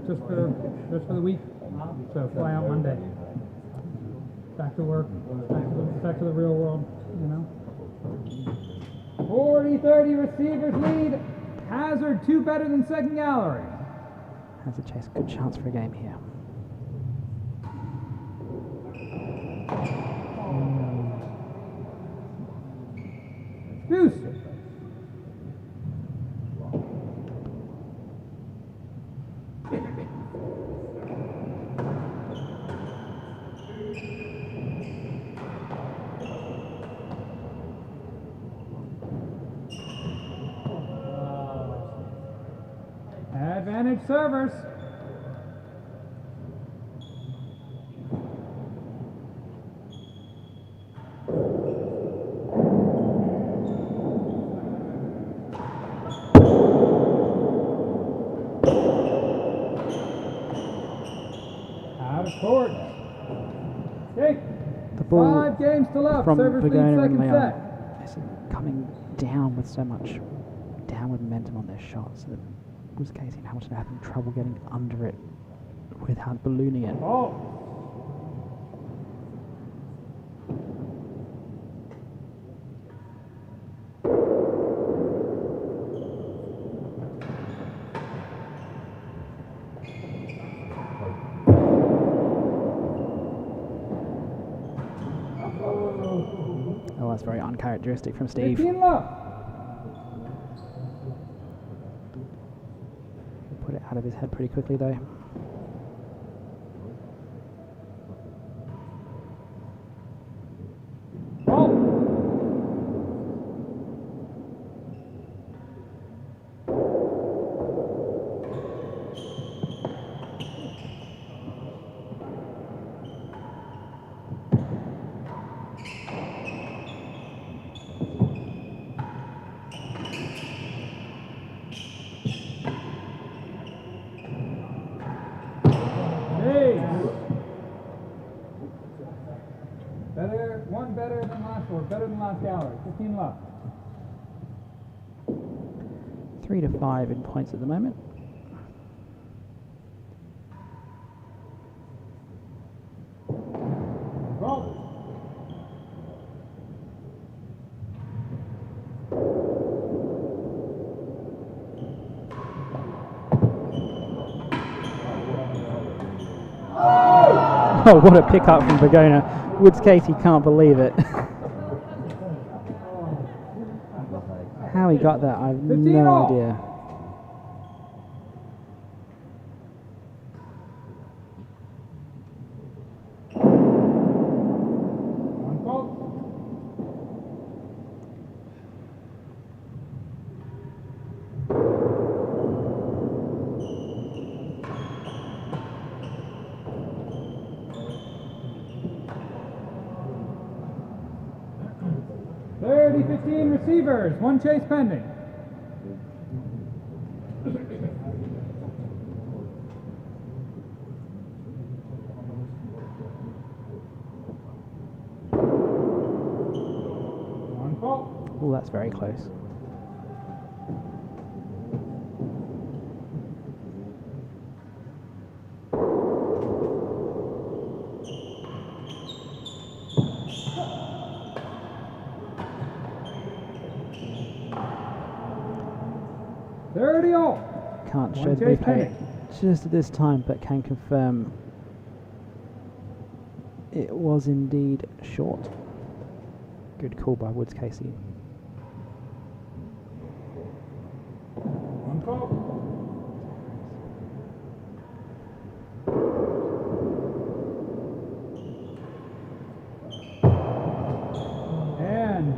Speaker 3: Just for the week. So fly out Monday. Back to work. Back to the real world, you know. 40-30 receivers lead. Hazard 2 better than second gallery.
Speaker 1: Has the Chase a good chance for a game here?
Speaker 3: Deuce. Advantage servers. Out of court. Okay.
Speaker 1: The ball
Speaker 3: 5 games to love.
Speaker 1: from
Speaker 3: Servers lead
Speaker 1: Virgona and
Speaker 3: second
Speaker 1: Leon
Speaker 3: set.
Speaker 1: is coming down with so much downward momentum on their shots that was Casey and Hamilton are having trouble getting under it without ballooning it.
Speaker 3: Oh.
Speaker 1: Oh, that's very uncharacteristic from Steve.
Speaker 3: 15 love.
Speaker 1: Put it out of his head pretty quickly though.
Speaker 3: Better than last score, better than last gallery. 15 left.
Speaker 1: 3 to 5 in points at the moment.
Speaker 3: Roll.
Speaker 1: Oh, what a pickup from Virgona. Woods Casey can't believe it. How he got that, I have no idea.
Speaker 3: One fault. Receivers, 1 chase pending. One fault.
Speaker 1: Oh, that's very close. Can't show the replay just at this time, but can confirm it was indeed short. Good call by Woods Casey.
Speaker 3: One call. And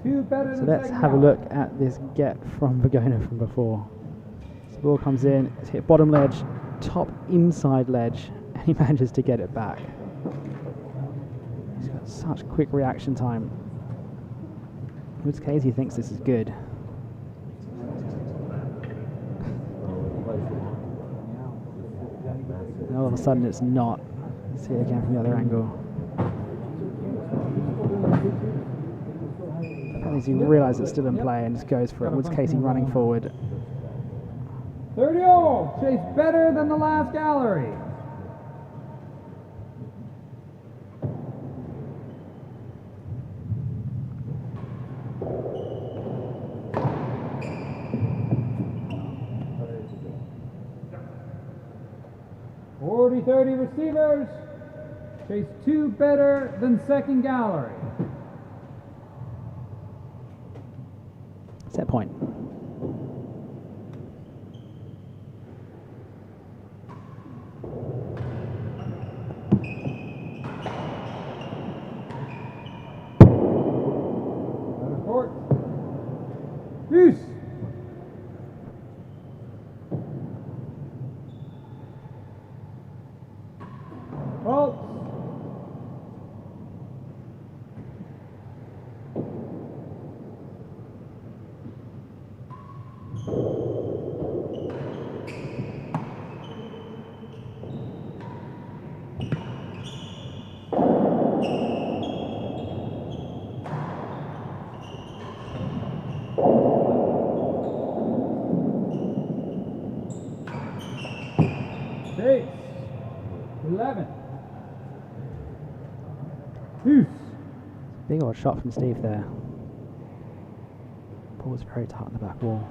Speaker 3: 2 better
Speaker 1: So
Speaker 3: than
Speaker 1: let's have a look at this get from Virgona from before. The ball comes in, it's hit bottom ledge, top inside ledge, and he manages to get it back. He's got such quick reaction time. Woods Casey thinks this is good. And all of a sudden it's not. Let's see it again from the other angle. Apparently he realises it's still in play and just goes for it. Woods Casey running forward.
Speaker 3: 30-all, chase better than the last gallery. 40-30 receivers. Chase 2 better than second gallery.
Speaker 1: Set point.
Speaker 3: Another court. Deuce. Fault. Chase. 11. Deuce.
Speaker 1: Big old shot from Steve there. Ball was very tight on the back wall.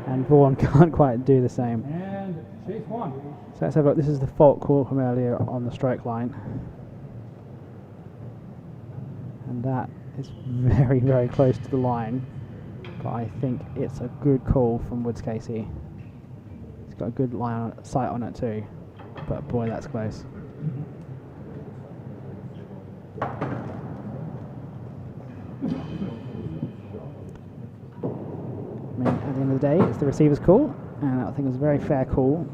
Speaker 1: And Vaughan can't quite do the same.
Speaker 3: And chase 1.
Speaker 1: So let's have a look. This is the fault call from earlier on the stroke line. And that is very, very close to the line. But I think it's a good call from Woods Casey. He's got a good sight on it too. But boy, that's close. I mean, at the end of the day, it's the receiver's call. And I think it was a very fair call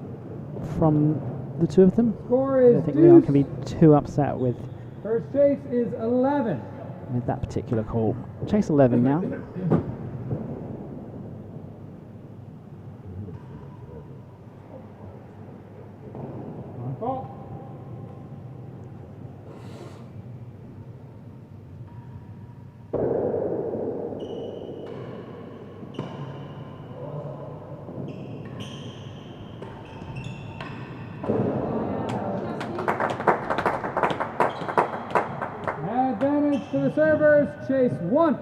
Speaker 1: from the two of them.
Speaker 3: Score
Speaker 1: I
Speaker 3: is
Speaker 1: don't think
Speaker 3: deuce.
Speaker 1: Leon can be too upset with
Speaker 3: First chase is 11.
Speaker 1: that particular call. Chase 11 now.
Speaker 3: On fault. Advantage to the servers. Chase 1.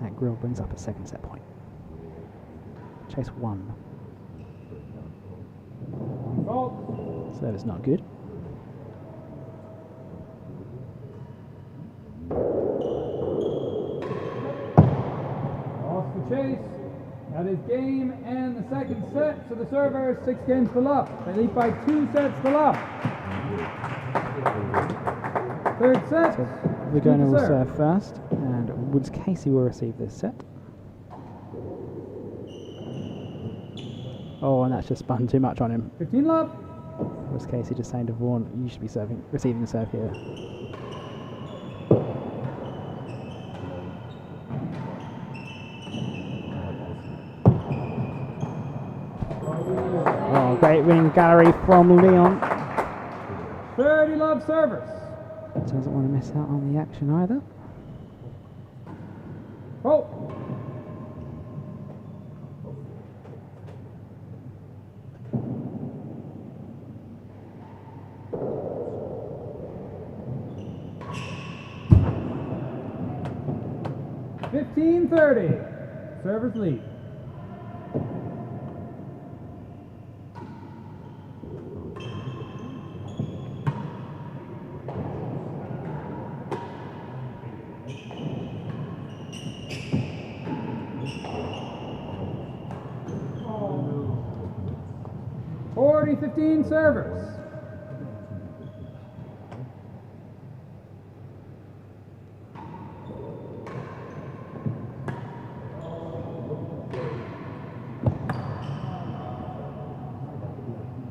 Speaker 1: That grill brings up a second set point. Chase 1.
Speaker 3: On fault.
Speaker 1: Service not good.
Speaker 3: Off the chase. That is game and the second set. So the servers 6 games to love. They lead by 2 sets to love. Third set.
Speaker 1: So Virgona
Speaker 3: Steve
Speaker 1: will
Speaker 3: to
Speaker 1: serve first, and Woods Casey will receive this set. Oh, and that's just spun too much on him.
Speaker 3: 15 love.
Speaker 1: Woods Casey just saying to Vaughan, you should be receiving the serve here. Oh, great winning gallery from Leon.
Speaker 3: 30 love servers.
Speaker 1: Doesn't want to miss out on the action either.
Speaker 3: Oh. $15-30. Servers lead. Oh. 40-15 servers.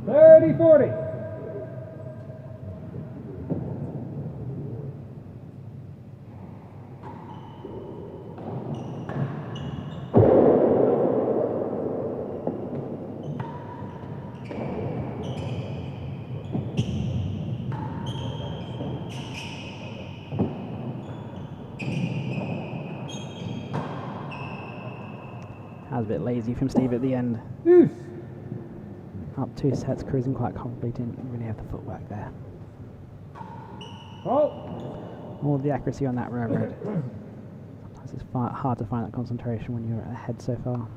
Speaker 3: $30-40.
Speaker 1: That was a bit lazy from Steve at the end.
Speaker 3: Deuce.
Speaker 1: Up 2 sets, cruising quite comfortably, didn't really have the footwork there.
Speaker 3: Oh!
Speaker 1: All the accuracy on that railroad. Sometimes it's hard to find that concentration when you're ahead so far.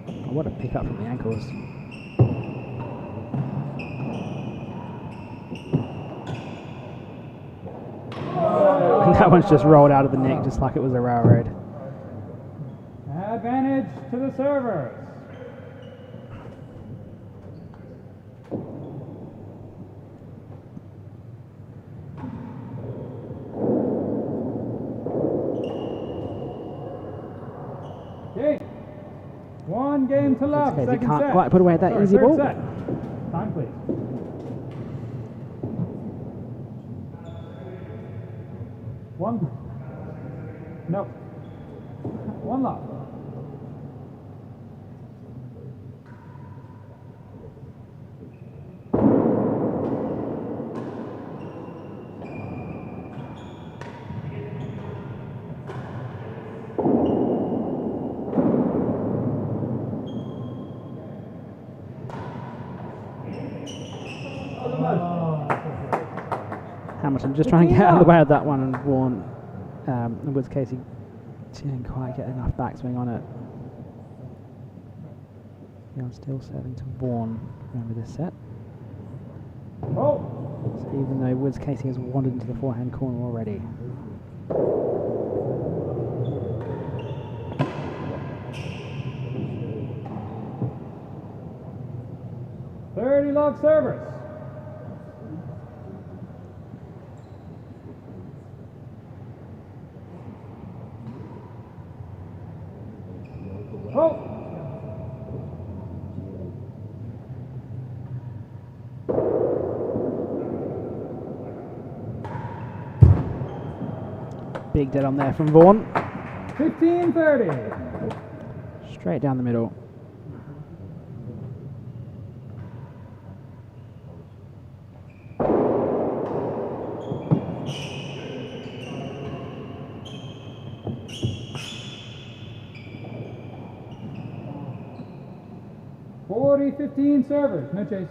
Speaker 1: Oh, what a pick up from the ankles. And that one's just rolled out of the neck just like it was a railroad.
Speaker 3: Advantage to the servers. Okay. One game to love.
Speaker 1: Okay, you
Speaker 3: Second
Speaker 1: can't
Speaker 3: set.
Speaker 1: quite put away that easy
Speaker 3: third
Speaker 1: ball.
Speaker 3: set. Time, please. One. No. One love.
Speaker 1: Hamilton just trying to get out of the way of that one, and Vaughan, in Woods Casey, didn't quite get enough backswing on it. Yeah, still serving to Vaughan, remember this set.
Speaker 3: Oh!
Speaker 1: So even though Woods Casey has wandered into the forehand corner already.
Speaker 3: $30 love servers. Oh!
Speaker 1: Big dead on there from Vaughan.
Speaker 3: 15-30.
Speaker 1: Straight down the middle.
Speaker 3: $40-15 servers. No chase.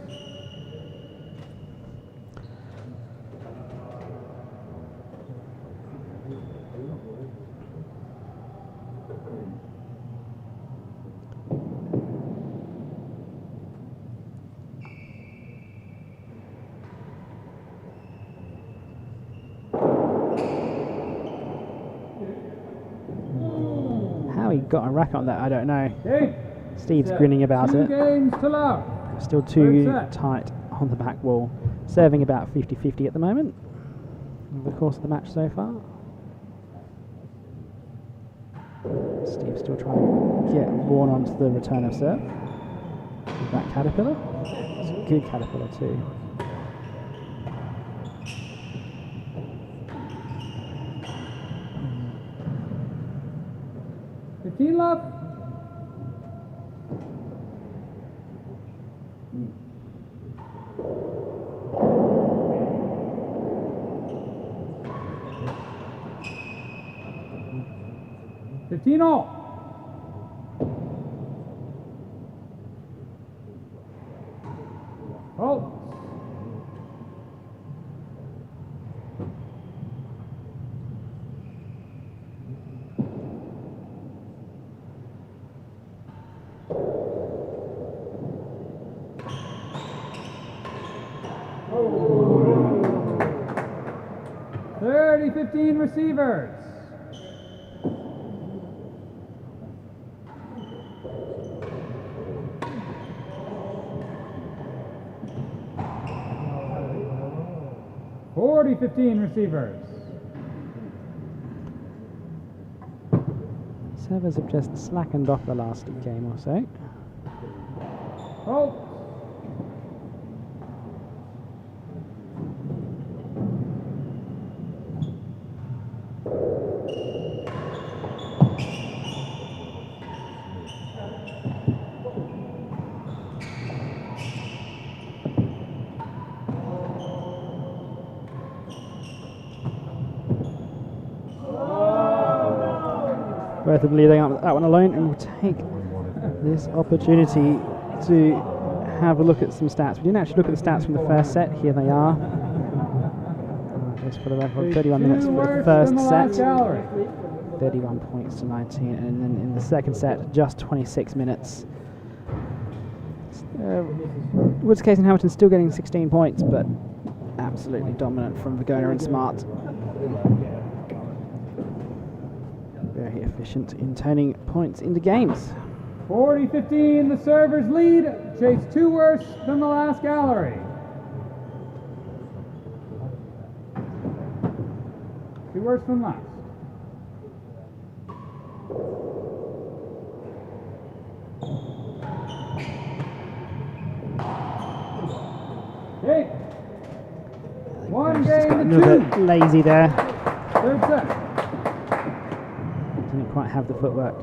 Speaker 1: How he got a racket on that, I don't know.
Speaker 3: Okay.
Speaker 1: Steve's grinning about
Speaker 3: Two
Speaker 1: it.
Speaker 3: games to love.
Speaker 1: Still too
Speaker 3: Third set.
Speaker 1: tight on the back wall. Serving about 50-50 at the moment over the course of the match so far. Steve's still trying to get Vaughan onto the return of serve with that Caterpillar. It's a good Caterpillar too.
Speaker 3: $15 love. $15 all. Oh. Oh. 30-15 receivers. $40-15 receivers.
Speaker 1: Servers have just slackened off the last game or so.
Speaker 3: Oh.
Speaker 1: Both of them leaving that one alone, and we'll take this opportunity to have a look at some stats. We didn't actually look at the stats from the first set. Here they are. Just for the record, 31 minutes for the first set. 31 points to 19, and then in the second set, just 26 minutes. Woods, Case and Hamilton still getting 16 points, but absolutely dominant from Virgona and Smart. Very efficient in turning points into games.
Speaker 3: 40-15, the servers lead. Chase 2 worse than the last gallery. 2 worse than last. Okay. One
Speaker 1: Just got a
Speaker 3: game
Speaker 1: little
Speaker 3: to 2.
Speaker 1: bit lazy there.
Speaker 3: Third set.
Speaker 1: Didn't quite have the footwork.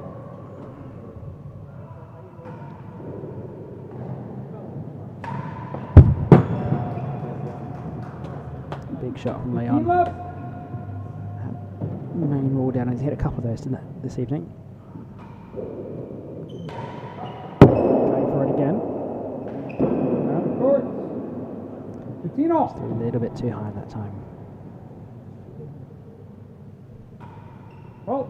Speaker 1: Big shot from Leon.
Speaker 3: Team up.
Speaker 1: Main wall down. He's hit a couple of those this evening. Going for it again.
Speaker 3: Out of court. 15 all.
Speaker 1: Just a little bit too high that time.
Speaker 3: Fault.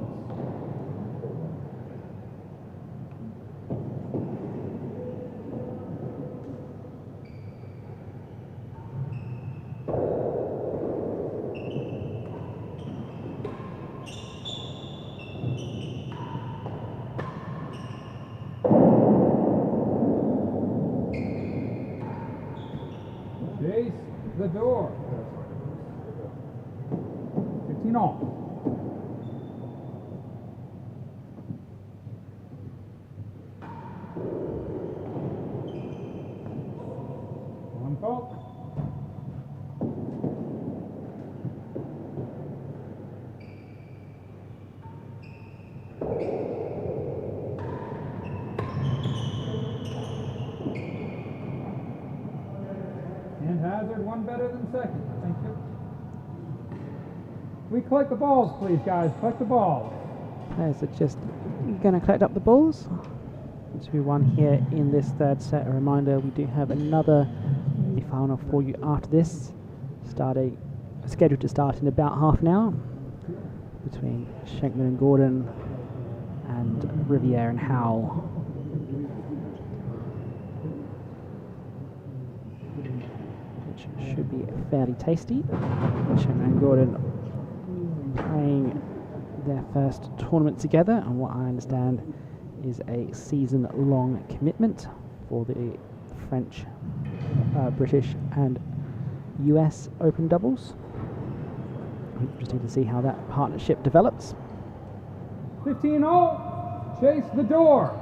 Speaker 3: Chase the door. 15 all. One fault. And Hazard one better than second. Thank you. We collect the balls, please, guys. Collect the balls.
Speaker 1: Players are just going to collect up the balls. 2-1 here in this third set. A reminder, we do have another final for you after this, scheduled to start in about half an hour, between Schenkman and Gordon and Riviere and Howell. Which should be fairly tasty. Schenkman and Gordon playing their first tournament together, and what I understand is a season-long commitment for the French, British and US Open doubles. Interesting to see how that partnership develops.
Speaker 3: 15 all. Chase the door.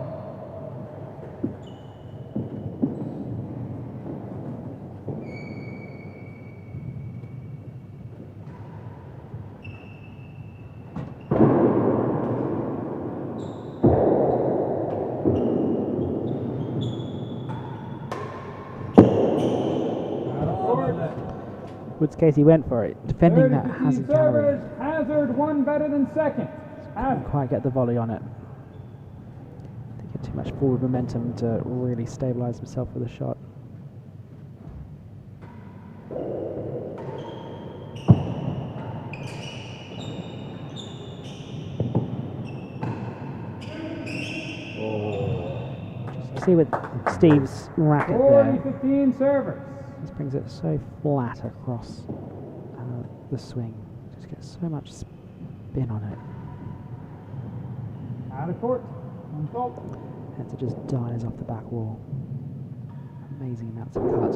Speaker 1: Woods Casey went for it, defending that Hazard gallery.
Speaker 3: Hazard one better than second.
Speaker 1: Couldn't quite get the volley on it. Didn't get too much forward momentum to really stabilise himself with a shot. Just see with Steve's racket there.
Speaker 3: 40-15 servers.
Speaker 1: This brings it so flat across the swing. Just gets so much spin on it.
Speaker 3: Out of court. One fault.
Speaker 1: And it just dies off the back wall. Amazing amounts of cut.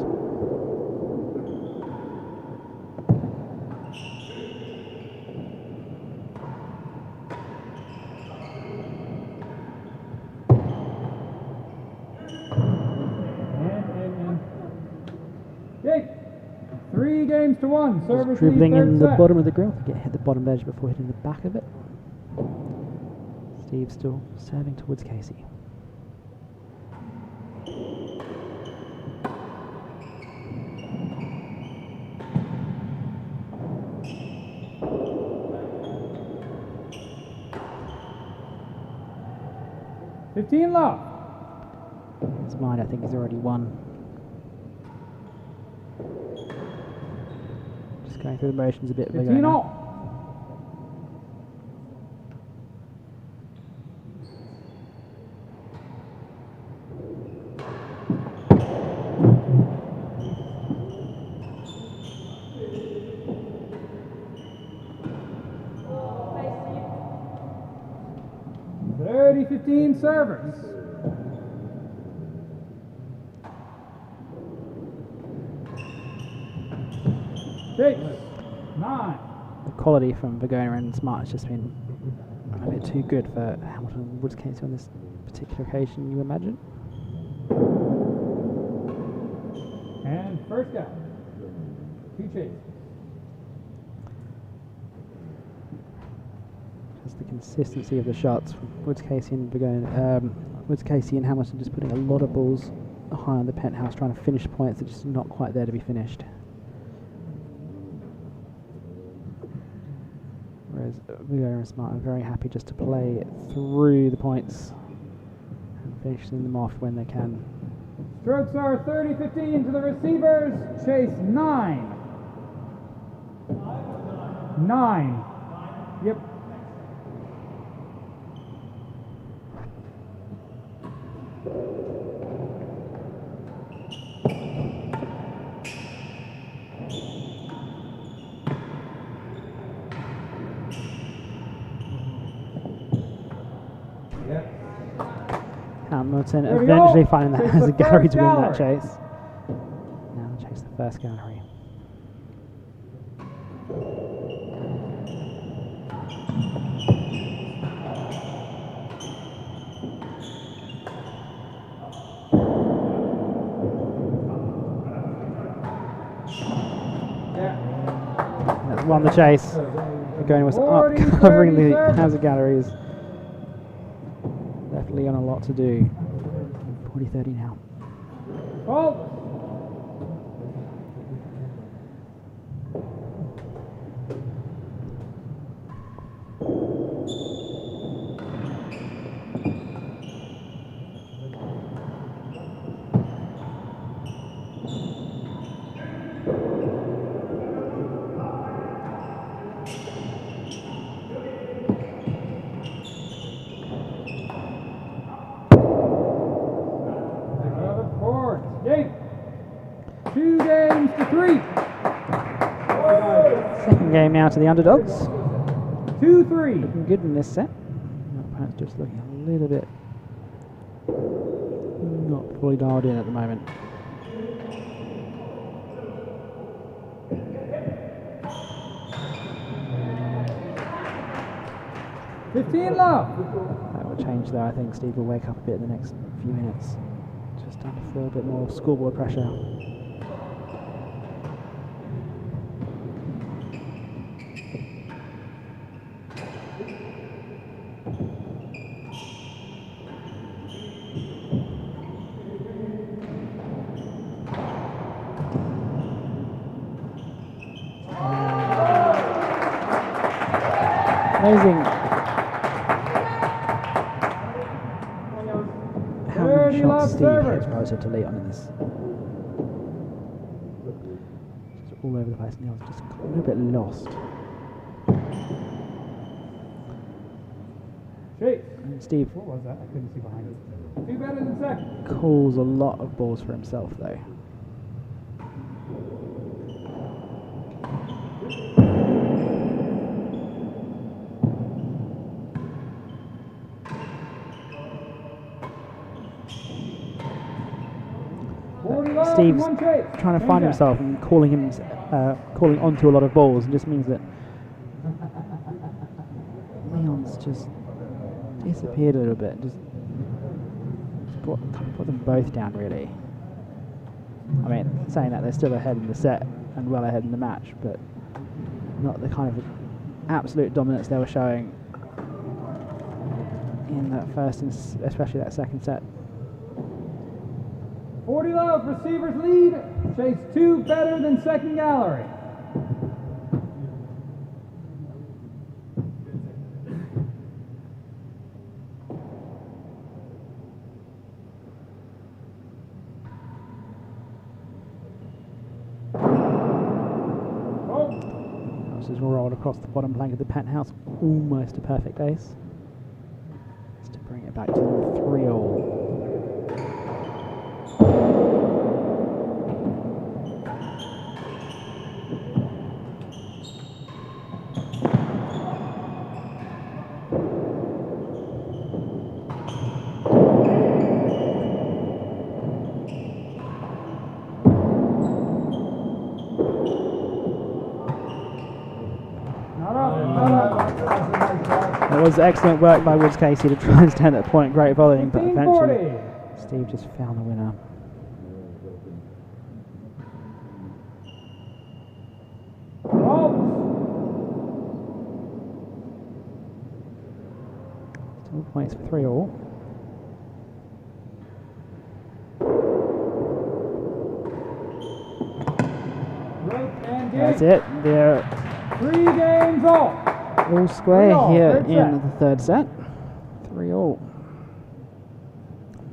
Speaker 3: Okay. 3 games to 1. Servers
Speaker 1: Just dribbling
Speaker 3: lead
Speaker 1: in
Speaker 3: third
Speaker 1: the
Speaker 3: set.
Speaker 1: bottom of the grill. Hit the bottom edge before hitting the back of it. Steve still serving towards Casey.
Speaker 3: 15 love.
Speaker 1: It's mine, I think he's already won. Just going through the motions a bit.
Speaker 3: 15
Speaker 1: Virgona.
Speaker 3: all. Servers. Six, 9.
Speaker 1: The quality from Virgona and Smart has just been a bit too good for Hamilton and Woods Casey on this particular occasion, you imagine?
Speaker 3: And first out. 2 chase.
Speaker 1: Just the consistency of the shots from Woods Casey and Virgona, Woods Casey and Hamilton just putting a lot of balls high on the penthouse, trying to finish points that are just not quite there to be finished. Whereas Virgona and Smart are very happy just to play through the points and finishing them off when they can.
Speaker 3: Strokes are 30-15 to the receivers. Chase 9. 9. Yep.
Speaker 1: Hamilton eventually finding that as a gallery to win that chase. Now they'll chase the first gallery. That's won the chase. Virgona was up covering the hazard galleries. Definitely on a lot to do. 40-30 now.
Speaker 3: Oh.
Speaker 1: Second game now to the underdogs.
Speaker 3: 2-3.
Speaker 1: Looking good in this set. My opponent's just looking a little bit not fully dialed in at the moment.
Speaker 3: $15.
Speaker 1: That will change though. I think Steve will wake up a bit in the next few minutes. Just starting to feel a bit more scoreboard pressure. Amazing how many shots Steve hits relative to Leon in this. Just all over the place. Neil's just a little bit lost. And Steve,
Speaker 3: What was that? I couldn't see behind it. 2 better than second.
Speaker 1: calls a lot of balls for himself though. Steve's trying to find himself and calling onto a lot of balls, and just means that Leon's just disappeared a little bit. Just put them both down, really. I mean, saying that they're still ahead in the set and well ahead in the match, but not the kind of absolute dominance they were showing in that first and especially that second set.
Speaker 3: 40 love, receivers lead. Chase 2 better than second gallery.
Speaker 1: just rolled across the bottom plank of the penthouse, almost a perfect ace. Just to bring it back to 3-all. It was excellent work by Woods Casey to try and stand at point, great volleying, but eventually Steve just found the winner. Still points for 3-all. That's it. They're
Speaker 3: 3 games all.
Speaker 1: all square
Speaker 3: 3-all,
Speaker 1: here
Speaker 3: third
Speaker 1: in
Speaker 3: set.
Speaker 1: the third set. 3-all.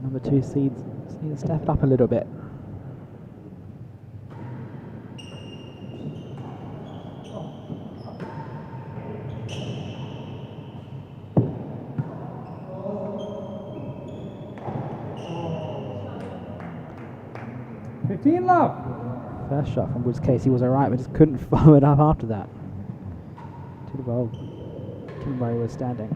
Speaker 1: Number 2 seeds stepped up a little bit.
Speaker 3: Love.
Speaker 1: First shot from Woods Casey was alright, but just couldn't follow it up after that. Too well. Kimberly was standing.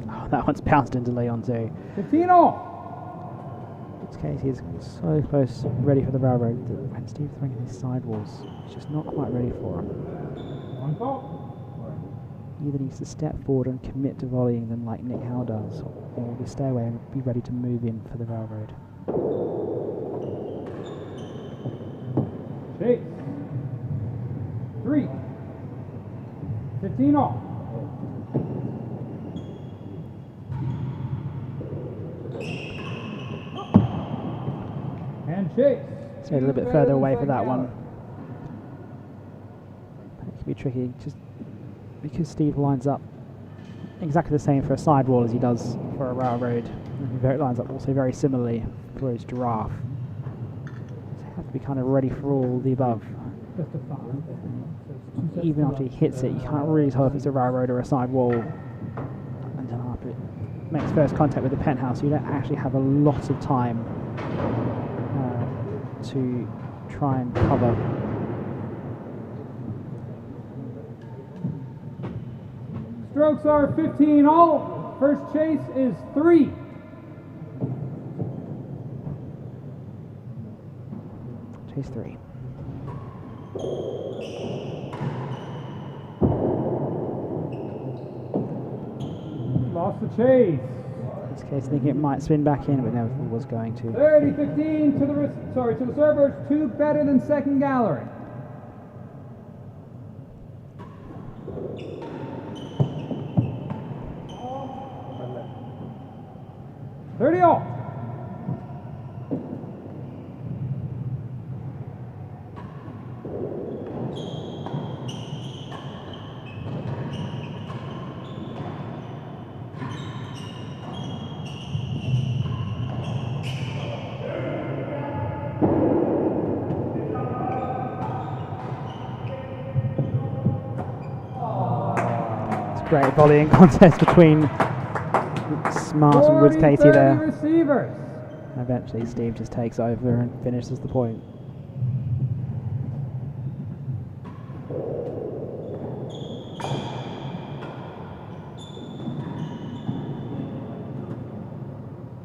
Speaker 1: Oh, that one's bounced into Leon too.
Speaker 3: 15-all.
Speaker 1: Woods Casey is so close, ready for the railroad, that when Steve's throwing these sidewalls, he's just not quite ready for him.
Speaker 3: 1 fault.
Speaker 1: He either needs to step forward and commit to volleying them like Nick Howe does, or to stay away and be ready to move in for the railroad.
Speaker 3: Chase. 3. 15-all. And chase.
Speaker 1: Stayed a little bit further away for that one. But it can be tricky, just because Steve lines up exactly the same for a sidewall as he does for a railroad. And he lines up also very similarly for his giraffe. So you have to be kind of ready for all the above.
Speaker 3: Just a 5.
Speaker 1: Even after he hits it, you can't really tell if it's a railroad or a sidewall until after it makes first contact with the penthouse. You don't actually have a lot of time to try and cover.
Speaker 3: Strokes are 15-all. First chase is 3.
Speaker 1: Chase 3.
Speaker 3: Lost the chase.
Speaker 1: In this case, thinking it might spin back in, but never thought it was going to.
Speaker 3: 30-15 to the to the servers. 2 better than second gallery. $30-all.
Speaker 1: Great volleying contest between Smart and Woods Casey
Speaker 3: 40-30
Speaker 1: there.
Speaker 3: receivers.
Speaker 1: Eventually Steve just takes over and finishes the point.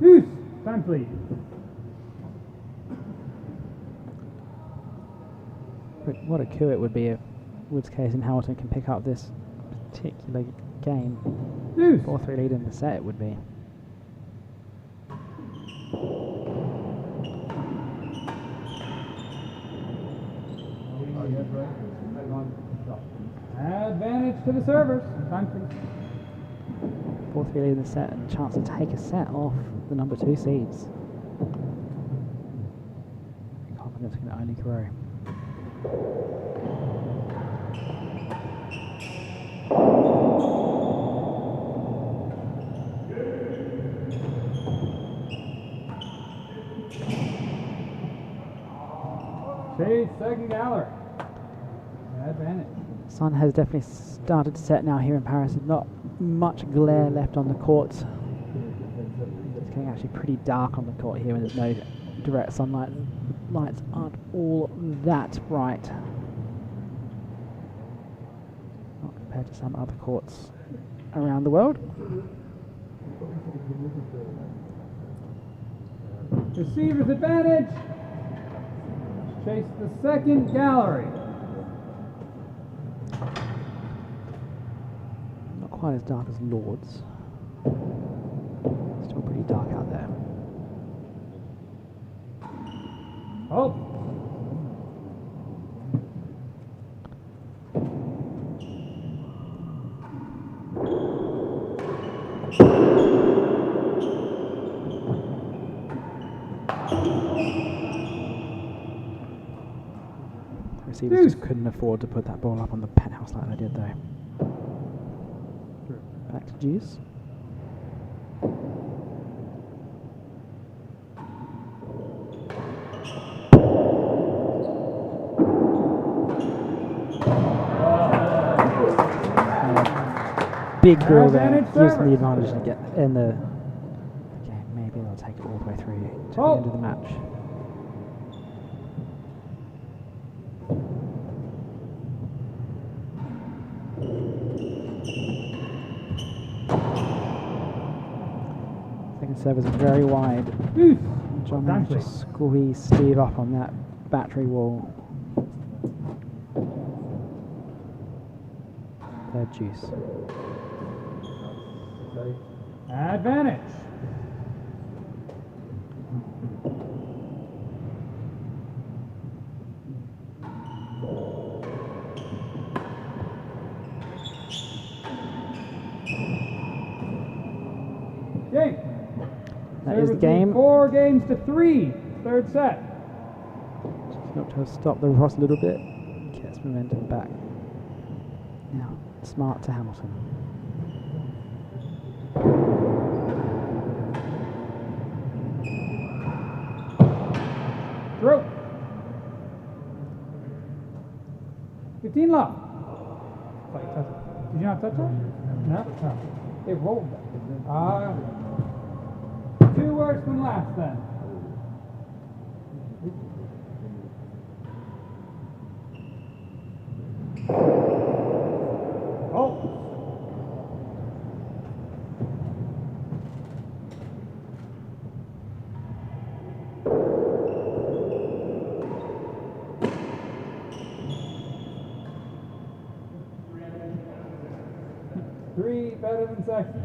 Speaker 3: Deuce. Time please.
Speaker 1: But what a coup it would be if Woods Casey and Hamilton can pick up this particular game.
Speaker 3: Deuce.
Speaker 1: 4-3 lead in the set it would be.
Speaker 3: Advantage to the servers. Time please.
Speaker 1: 4-3 lead in the set and a chance to take a set off the number 2 seeds. Confidence can only grow.
Speaker 3: Chase second gallery. Advantage.
Speaker 1: Sun has definitely started to set now here in Paris. There's not much glare left on the court. It's getting actually pretty dark on the court here when there's no direct sunlight. Lights aren't all that bright. Not compared to some other courts around the world.
Speaker 3: Receiver's advantage. Chase the second gallery.
Speaker 1: Not quite as dark as Lord's. Still pretty dark out there.
Speaker 3: Oh.
Speaker 1: Receivers just couldn't afford to put that ball up on the penthouse like they did though. Back to Juice. Big grill there, gives them the advantage to get in the. Okay, maybe they'll take it all the way through to the end of the match. Second serve is very wide. John managed to squeeze Steve up on that battery wall. Third Juice.
Speaker 3: Advantage. Game.
Speaker 1: That is the game.
Speaker 3: 4 games to 3. Third set.
Speaker 1: Just not to stop the Ross a little bit. Gets momentum back. Now, Smart to Hamilton.
Speaker 3: Throw. 15 love. Did you not touch that? No. It rolled that. 2 worse than last then. Oh. Three better than second.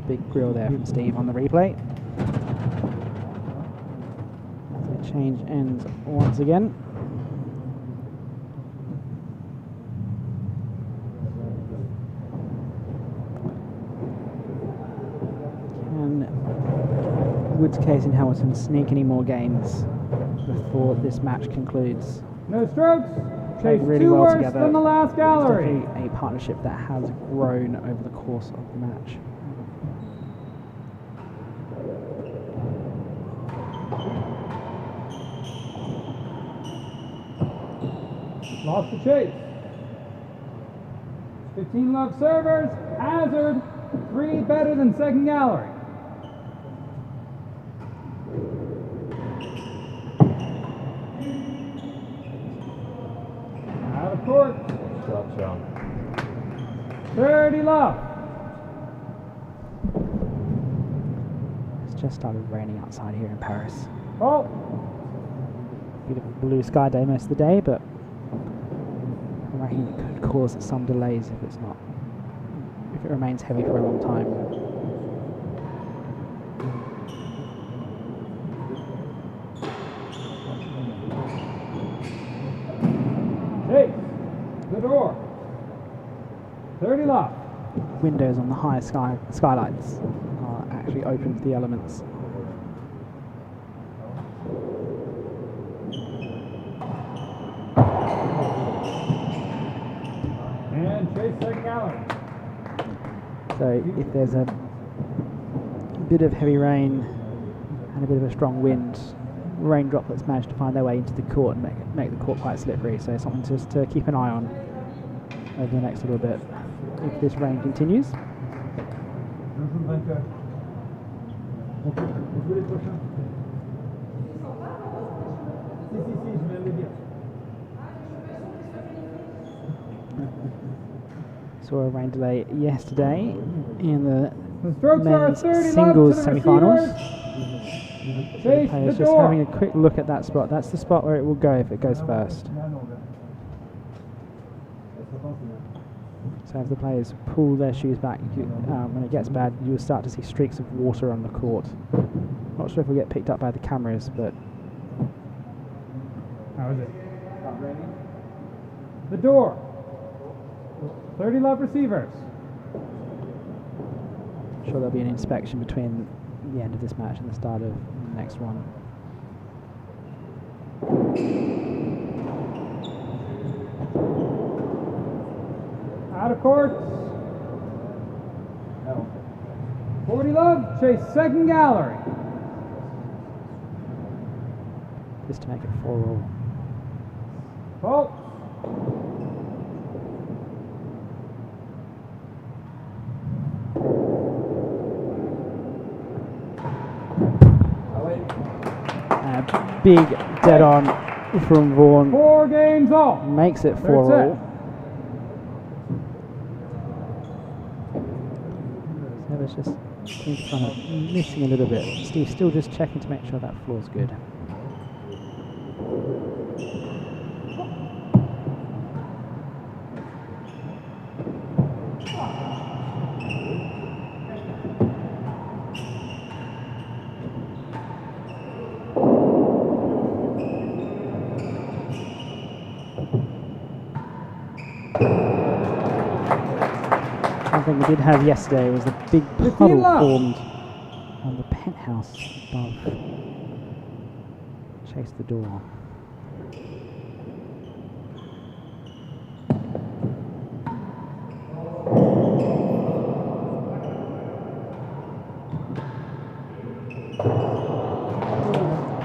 Speaker 1: Big grill there from Steve on the replay. The change ends once again. Can Woods, Case and Hamilton sneak any more games before this match concludes?
Speaker 3: No strokes.
Speaker 1: Played
Speaker 3: Chase
Speaker 1: really
Speaker 3: 2
Speaker 1: well
Speaker 3: worse
Speaker 1: together.
Speaker 3: than the last
Speaker 1: It's
Speaker 3: gallery.
Speaker 1: definitely a partnership that has grown over the course of the match.
Speaker 3: Lost the chase. 15 love servers. Hazard. 3 better than second gallery. Out of court.
Speaker 4: Stop, Sean.
Speaker 3: 30 love.
Speaker 1: It's just started raining outside here in Paris.
Speaker 3: Oh.
Speaker 1: Bit of a blue sky day most of the day, but I reckon it could cause some delays if it remains heavy for a long time.
Speaker 3: Chase. The door. 30 love.
Speaker 1: Windows on the high skylights are actually open to the elements.
Speaker 3: And chase second gallery.
Speaker 1: So if there's a bit of heavy rain and a bit of a strong wind, rain droplets managed to find their way into the court and make the court quite slippery. So something just to keep an eye on over the next little bit if this rain continues. Saw a rain delay yesterday in the men's singles semi-finals. The players just having a quick look at that spot. That's the spot where it will go if it goes first. So as the players pull their shoes back, when it gets bad, you'll start to see streaks of water on the court. Not sure if we'll get picked up by the cameras, but...
Speaker 3: How is it? The door. 30 love receivers.
Speaker 1: I'm sure there'll be an inspection between the end of this match and the start of the next one.
Speaker 3: Out of court. 40 love, chase second gallery.
Speaker 1: Just to make it 4-all.
Speaker 3: Fault.
Speaker 1: Big dead on from Vaughan.
Speaker 3: 4 games off.
Speaker 1: Makes it 4-all. Never's just kind of missing a little bit. Steve's still just checking to make sure that floor's good. Something we did have yesterday was a big puddle formed on the penthouse above. Chase the door.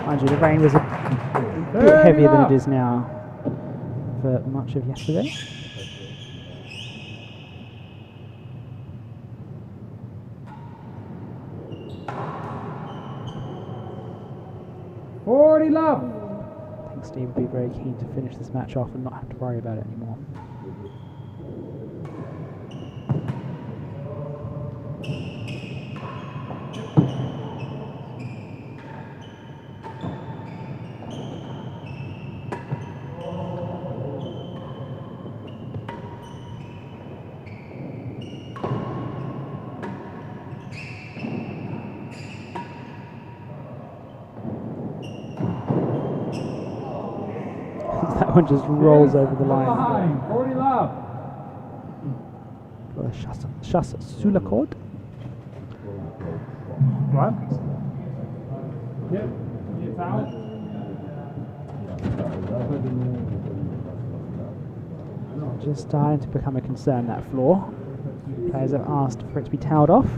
Speaker 1: Mind you, the rain was a bit heavier than it is now for much of yesterday.
Speaker 3: Love.
Speaker 1: I think Steve would be very keen to finish this match off and not have to worry about it anymore. That one just rolls over the line.
Speaker 3: 40 love.
Speaker 1: For a chasse sous la corde.
Speaker 3: What? Yep. It's out.
Speaker 1: Just starting to become a concern, that floor. Players have asked for it to be towed off.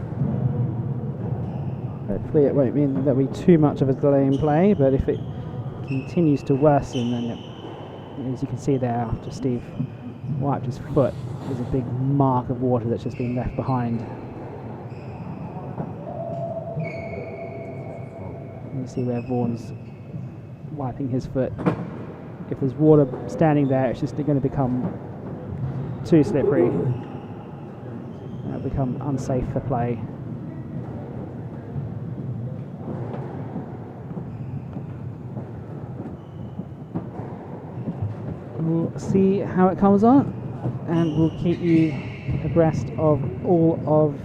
Speaker 1: Hopefully it won't mean there'll be too much of a delay in play, but if it continues to worsen, then as you can see there, after Steve wiped his foot, there's a big mark of water that's just been left behind. You see where Vaughan's wiping his foot. If there's water standing there, it's just going to become too slippery. It'll become unsafe for play. We'll see how it comes on, and we'll keep you abreast of all of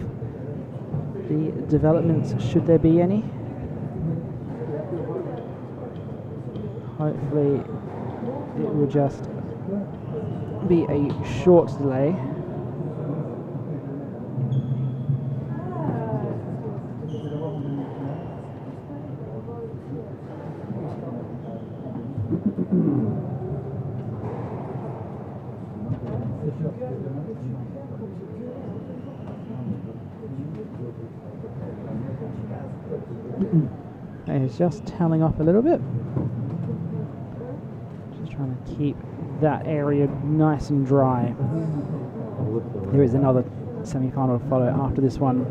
Speaker 1: the developments, should there be any. Hopefully it will just be a short delay. He's just tailing off a little bit. Just trying to keep that area nice and dry. There is another semi-final to follow after this one.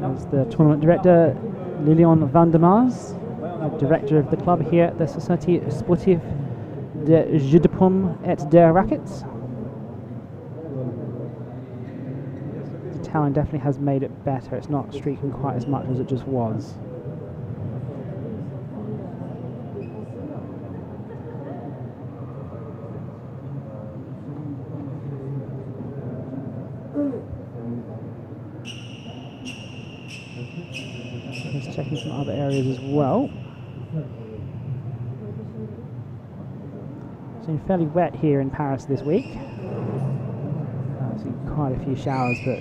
Speaker 1: As the tournament director, Lilian van der Maas, the director of the club here at the Société Sportive de JEU de Paume et de Racquets. The talent definitely has made it better. It's not streaking quite as much as it just was. Just checking some other areas as well. It's been fairly wet here in Paris this week. I've seen quite a few showers, but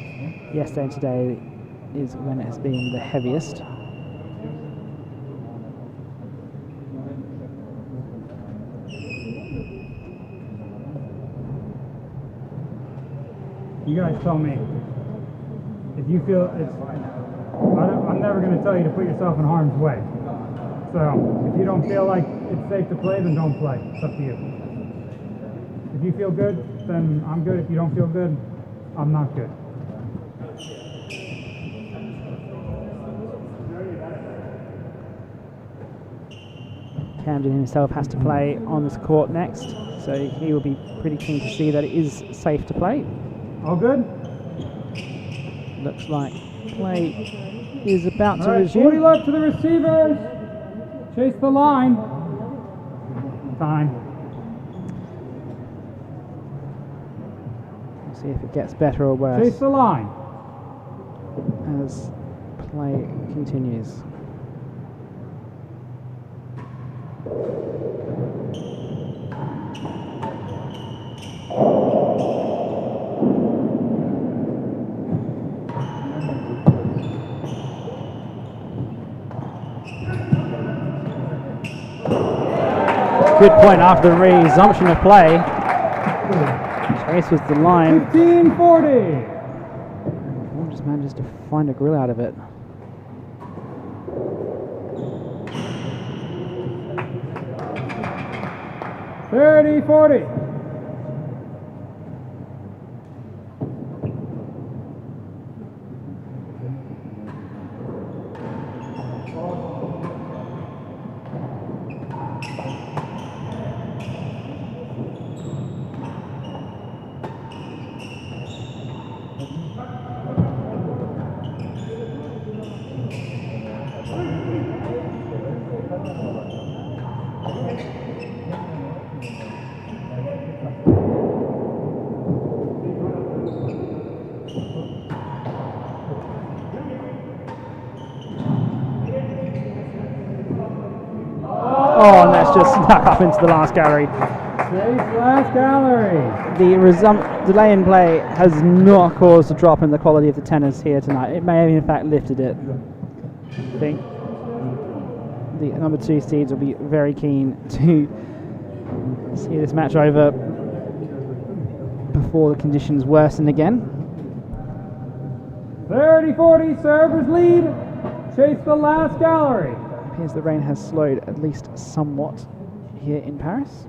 Speaker 1: yesterday and today is when it has been the heaviest.
Speaker 3: You guys tell me if you feel it's. I'm never going to tell you to put yourself in harm's way. So if you don't feel like it's safe to play, then don't play. It's up to you. If you feel good, then I'm good. If you don't feel good, I'm not good.
Speaker 1: Camden himself has to play on this court next, so he will be pretty keen to see that it is safe to play.
Speaker 3: All good?
Speaker 1: Looks like play is about to
Speaker 3: All right,
Speaker 1: resume.
Speaker 3: 40 left to the receivers. Chase the line. Time.
Speaker 1: We'll see if it gets better or worse
Speaker 3: Chase the line.
Speaker 1: as play continues. Good point after the resumption of play. Chase was the line.
Speaker 3: 15-40.
Speaker 1: Just manages to find a grill out of it.
Speaker 3: $30-40.
Speaker 1: Oh, and that's just snuck up into the last gallery.
Speaker 3: Last gallery.
Speaker 1: The delay in play has not caused a drop in the quality of the tennis here tonight. It may have in fact lifted it. I think the number 2 seeds will be very keen to see this match over before the conditions worsen again.
Speaker 3: 30-40, servers lead. Chase the last gallery.
Speaker 1: It appears the rain has slowed at least somewhat here in Paris.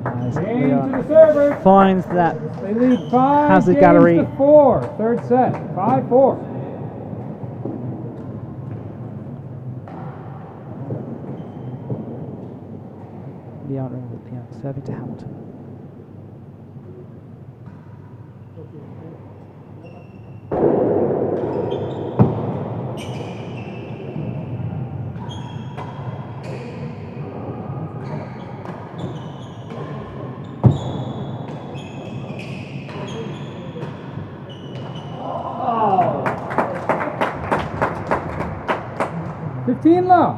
Speaker 1: As
Speaker 3: Game to the server.
Speaker 1: finds that
Speaker 3: They lead 5
Speaker 1: How's the
Speaker 3: games
Speaker 1: gallery?
Speaker 3: to 4. Third set, 5-4.
Speaker 1: Leon serving to Hamilton.
Speaker 3: Oh. 15 love.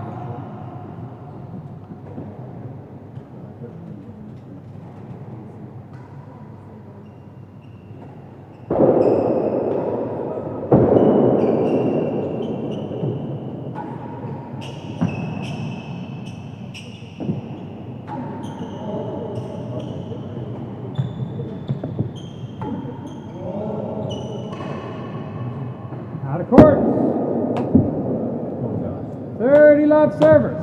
Speaker 3: court. 30 love servers.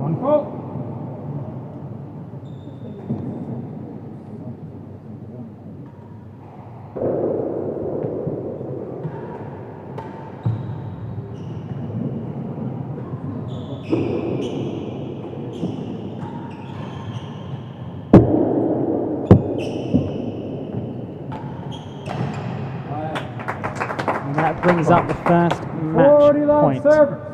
Speaker 3: One fault.
Speaker 1: And that brings up the first
Speaker 3: 40
Speaker 1: match
Speaker 3: love
Speaker 1: point.
Speaker 3: servers.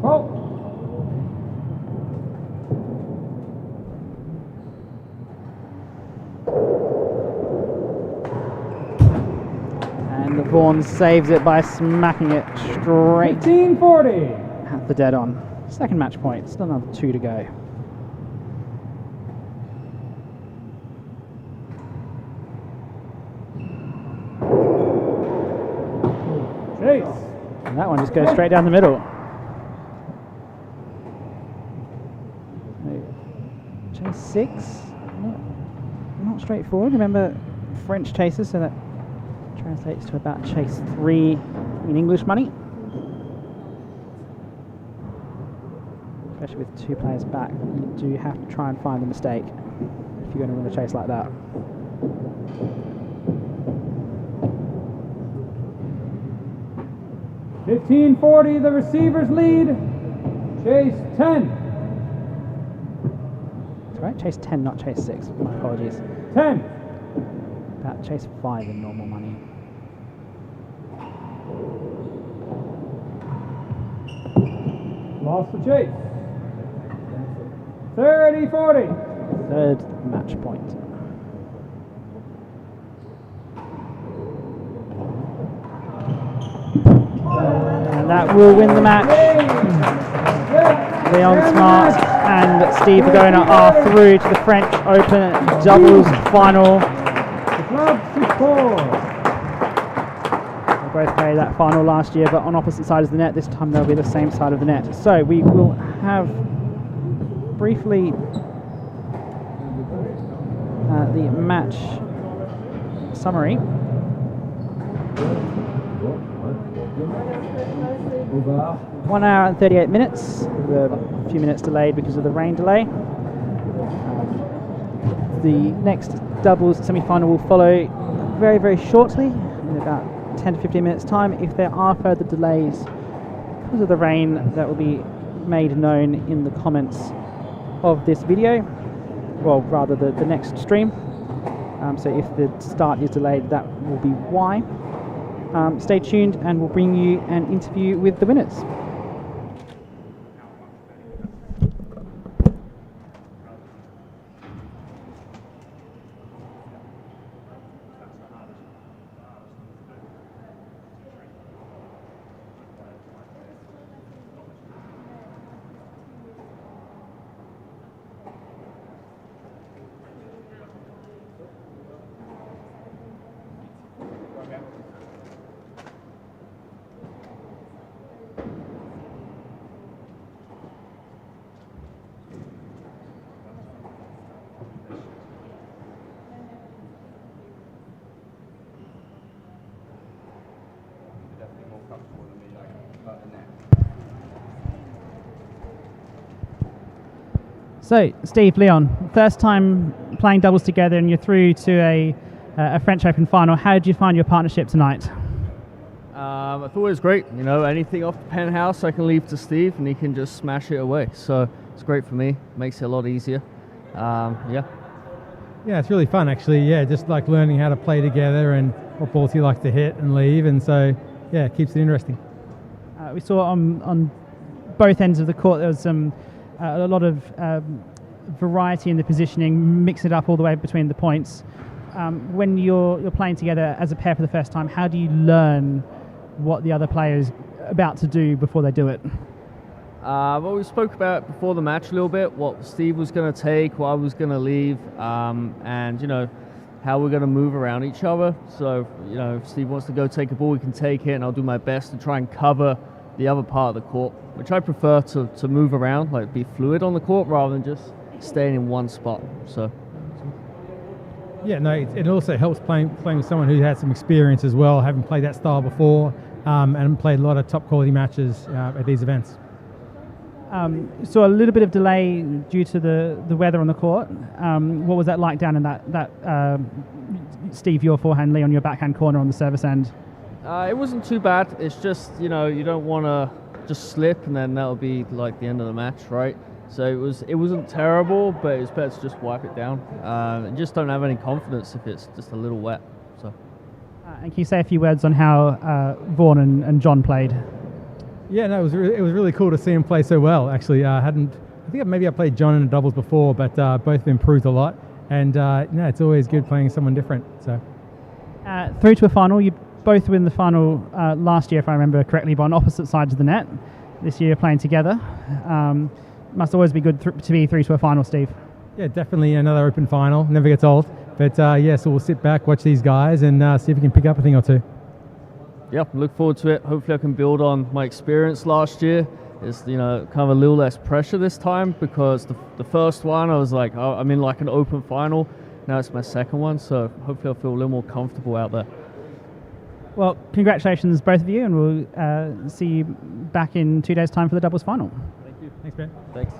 Speaker 3: Fault.
Speaker 1: And the Vaughan saves it by smacking it straight
Speaker 3: 15-40.
Speaker 1: at the dead on. Second match point, still another 2 to go.
Speaker 3: Chase.
Speaker 1: And that one just goes straight down the middle. Chase 6, not straightforward. Remember French chases, so that translates to about chase 3 in English money. Especially with 2 players back, you do have to try and find the mistake if you're going to win a chase like that.
Speaker 3: $15.40, the receivers lead. Chase 10.
Speaker 1: That's right, chase 10, not chase 6. My apologies.
Speaker 3: 10.
Speaker 1: About chase 5 in normal money.
Speaker 3: Lost the chase. 30-40.
Speaker 1: Third match point. And that will win the match. Leon Smart and Steve Virgona are through to the French Open doubles final.
Speaker 3: The club to score.
Speaker 1: They both played that final last year, but on opposite sides of the net. This time they'll be the same side of the net. So we will have briefly the match summary. 1 hour and 38 minutes, with a few minutes delayed because of the rain delay. The next doubles semi-final will follow very, very shortly, in about 10 to 15 minutes time. If there are further delays because of the rain, that will be made known in the comments of this video, well, rather the next stream. So if the start is delayed, that will be why. Stay tuned and we'll bring you an interview with the winners. So, Steve, Leon, first time playing doubles together and you're through to a French Open final. How did you find your partnership tonight?
Speaker 5: I thought it was great. You know, anything off the penthouse I can leave to Steve and he can just smash it away. So it's great for me. Makes it a lot easier. Yeah,
Speaker 3: it's really fun actually. Yeah, just like learning how to play together and what balls you like to hit and leave, and so yeah, it keeps it interesting.
Speaker 1: We saw on both ends of the court there was some a lot of variety in the positioning, mix it up all the way between the points. When you're playing together as a pair for the first time, how do you learn what the other player is about to do before they do it?
Speaker 5: Well, we spoke about before the match a little bit, what Steve was going to take, what I was going to leave, and, you know, how we're going to move around each other. So, you know, if Steve wants to go take a ball, we can take it, and I'll do my best to try and cover the other part of the court, which I prefer to move around, like be fluid on the court rather than just staying in one spot. So.
Speaker 3: Yeah, no, it also helps playing with someone who has some experience as well, having played that style before, and played a lot of top quality matches at these events.
Speaker 1: So a little bit of delay due to the weather on the court. What was that like down in that Steve, your forehand, Lee on your backhand corner on the service end?
Speaker 5: It wasn't too bad. It's just, you know, you don't want to just slip and then that'll be like the end of the match, right? So it wasn't terrible, but it's better to just wipe it down. And just don't have any confidence if it's just a little wet. So.
Speaker 1: And can you say a few words on how Vaughan and John played?
Speaker 3: Yeah, no, it was really cool to see him play so well. Actually, I think maybe I played John in the doubles before, but both improved a lot. And it's always good playing someone different. So
Speaker 1: through to a final, you both were in the final last year, if I remember correctly, but on opposite sides of the net. This year, playing together. Must always be good to be through to a final, Steve.
Speaker 3: Yeah, definitely another open final. Never gets old. But so we'll sit back, watch these guys, and see if we can pick up a thing or two.
Speaker 5: Yeah, look forward to it. Hopefully I can build on my experience last year. It's, you know, kind of a little less pressure this time because the first one I was like, oh, I'm in like an open final. Now it's my second one, so hopefully I'll feel a little more comfortable out there.
Speaker 1: Well, congratulations both of you, and we'll see you back in 2 days' time for the doubles final.
Speaker 3: Thank you. Thanks, Ben.
Speaker 5: Thanks.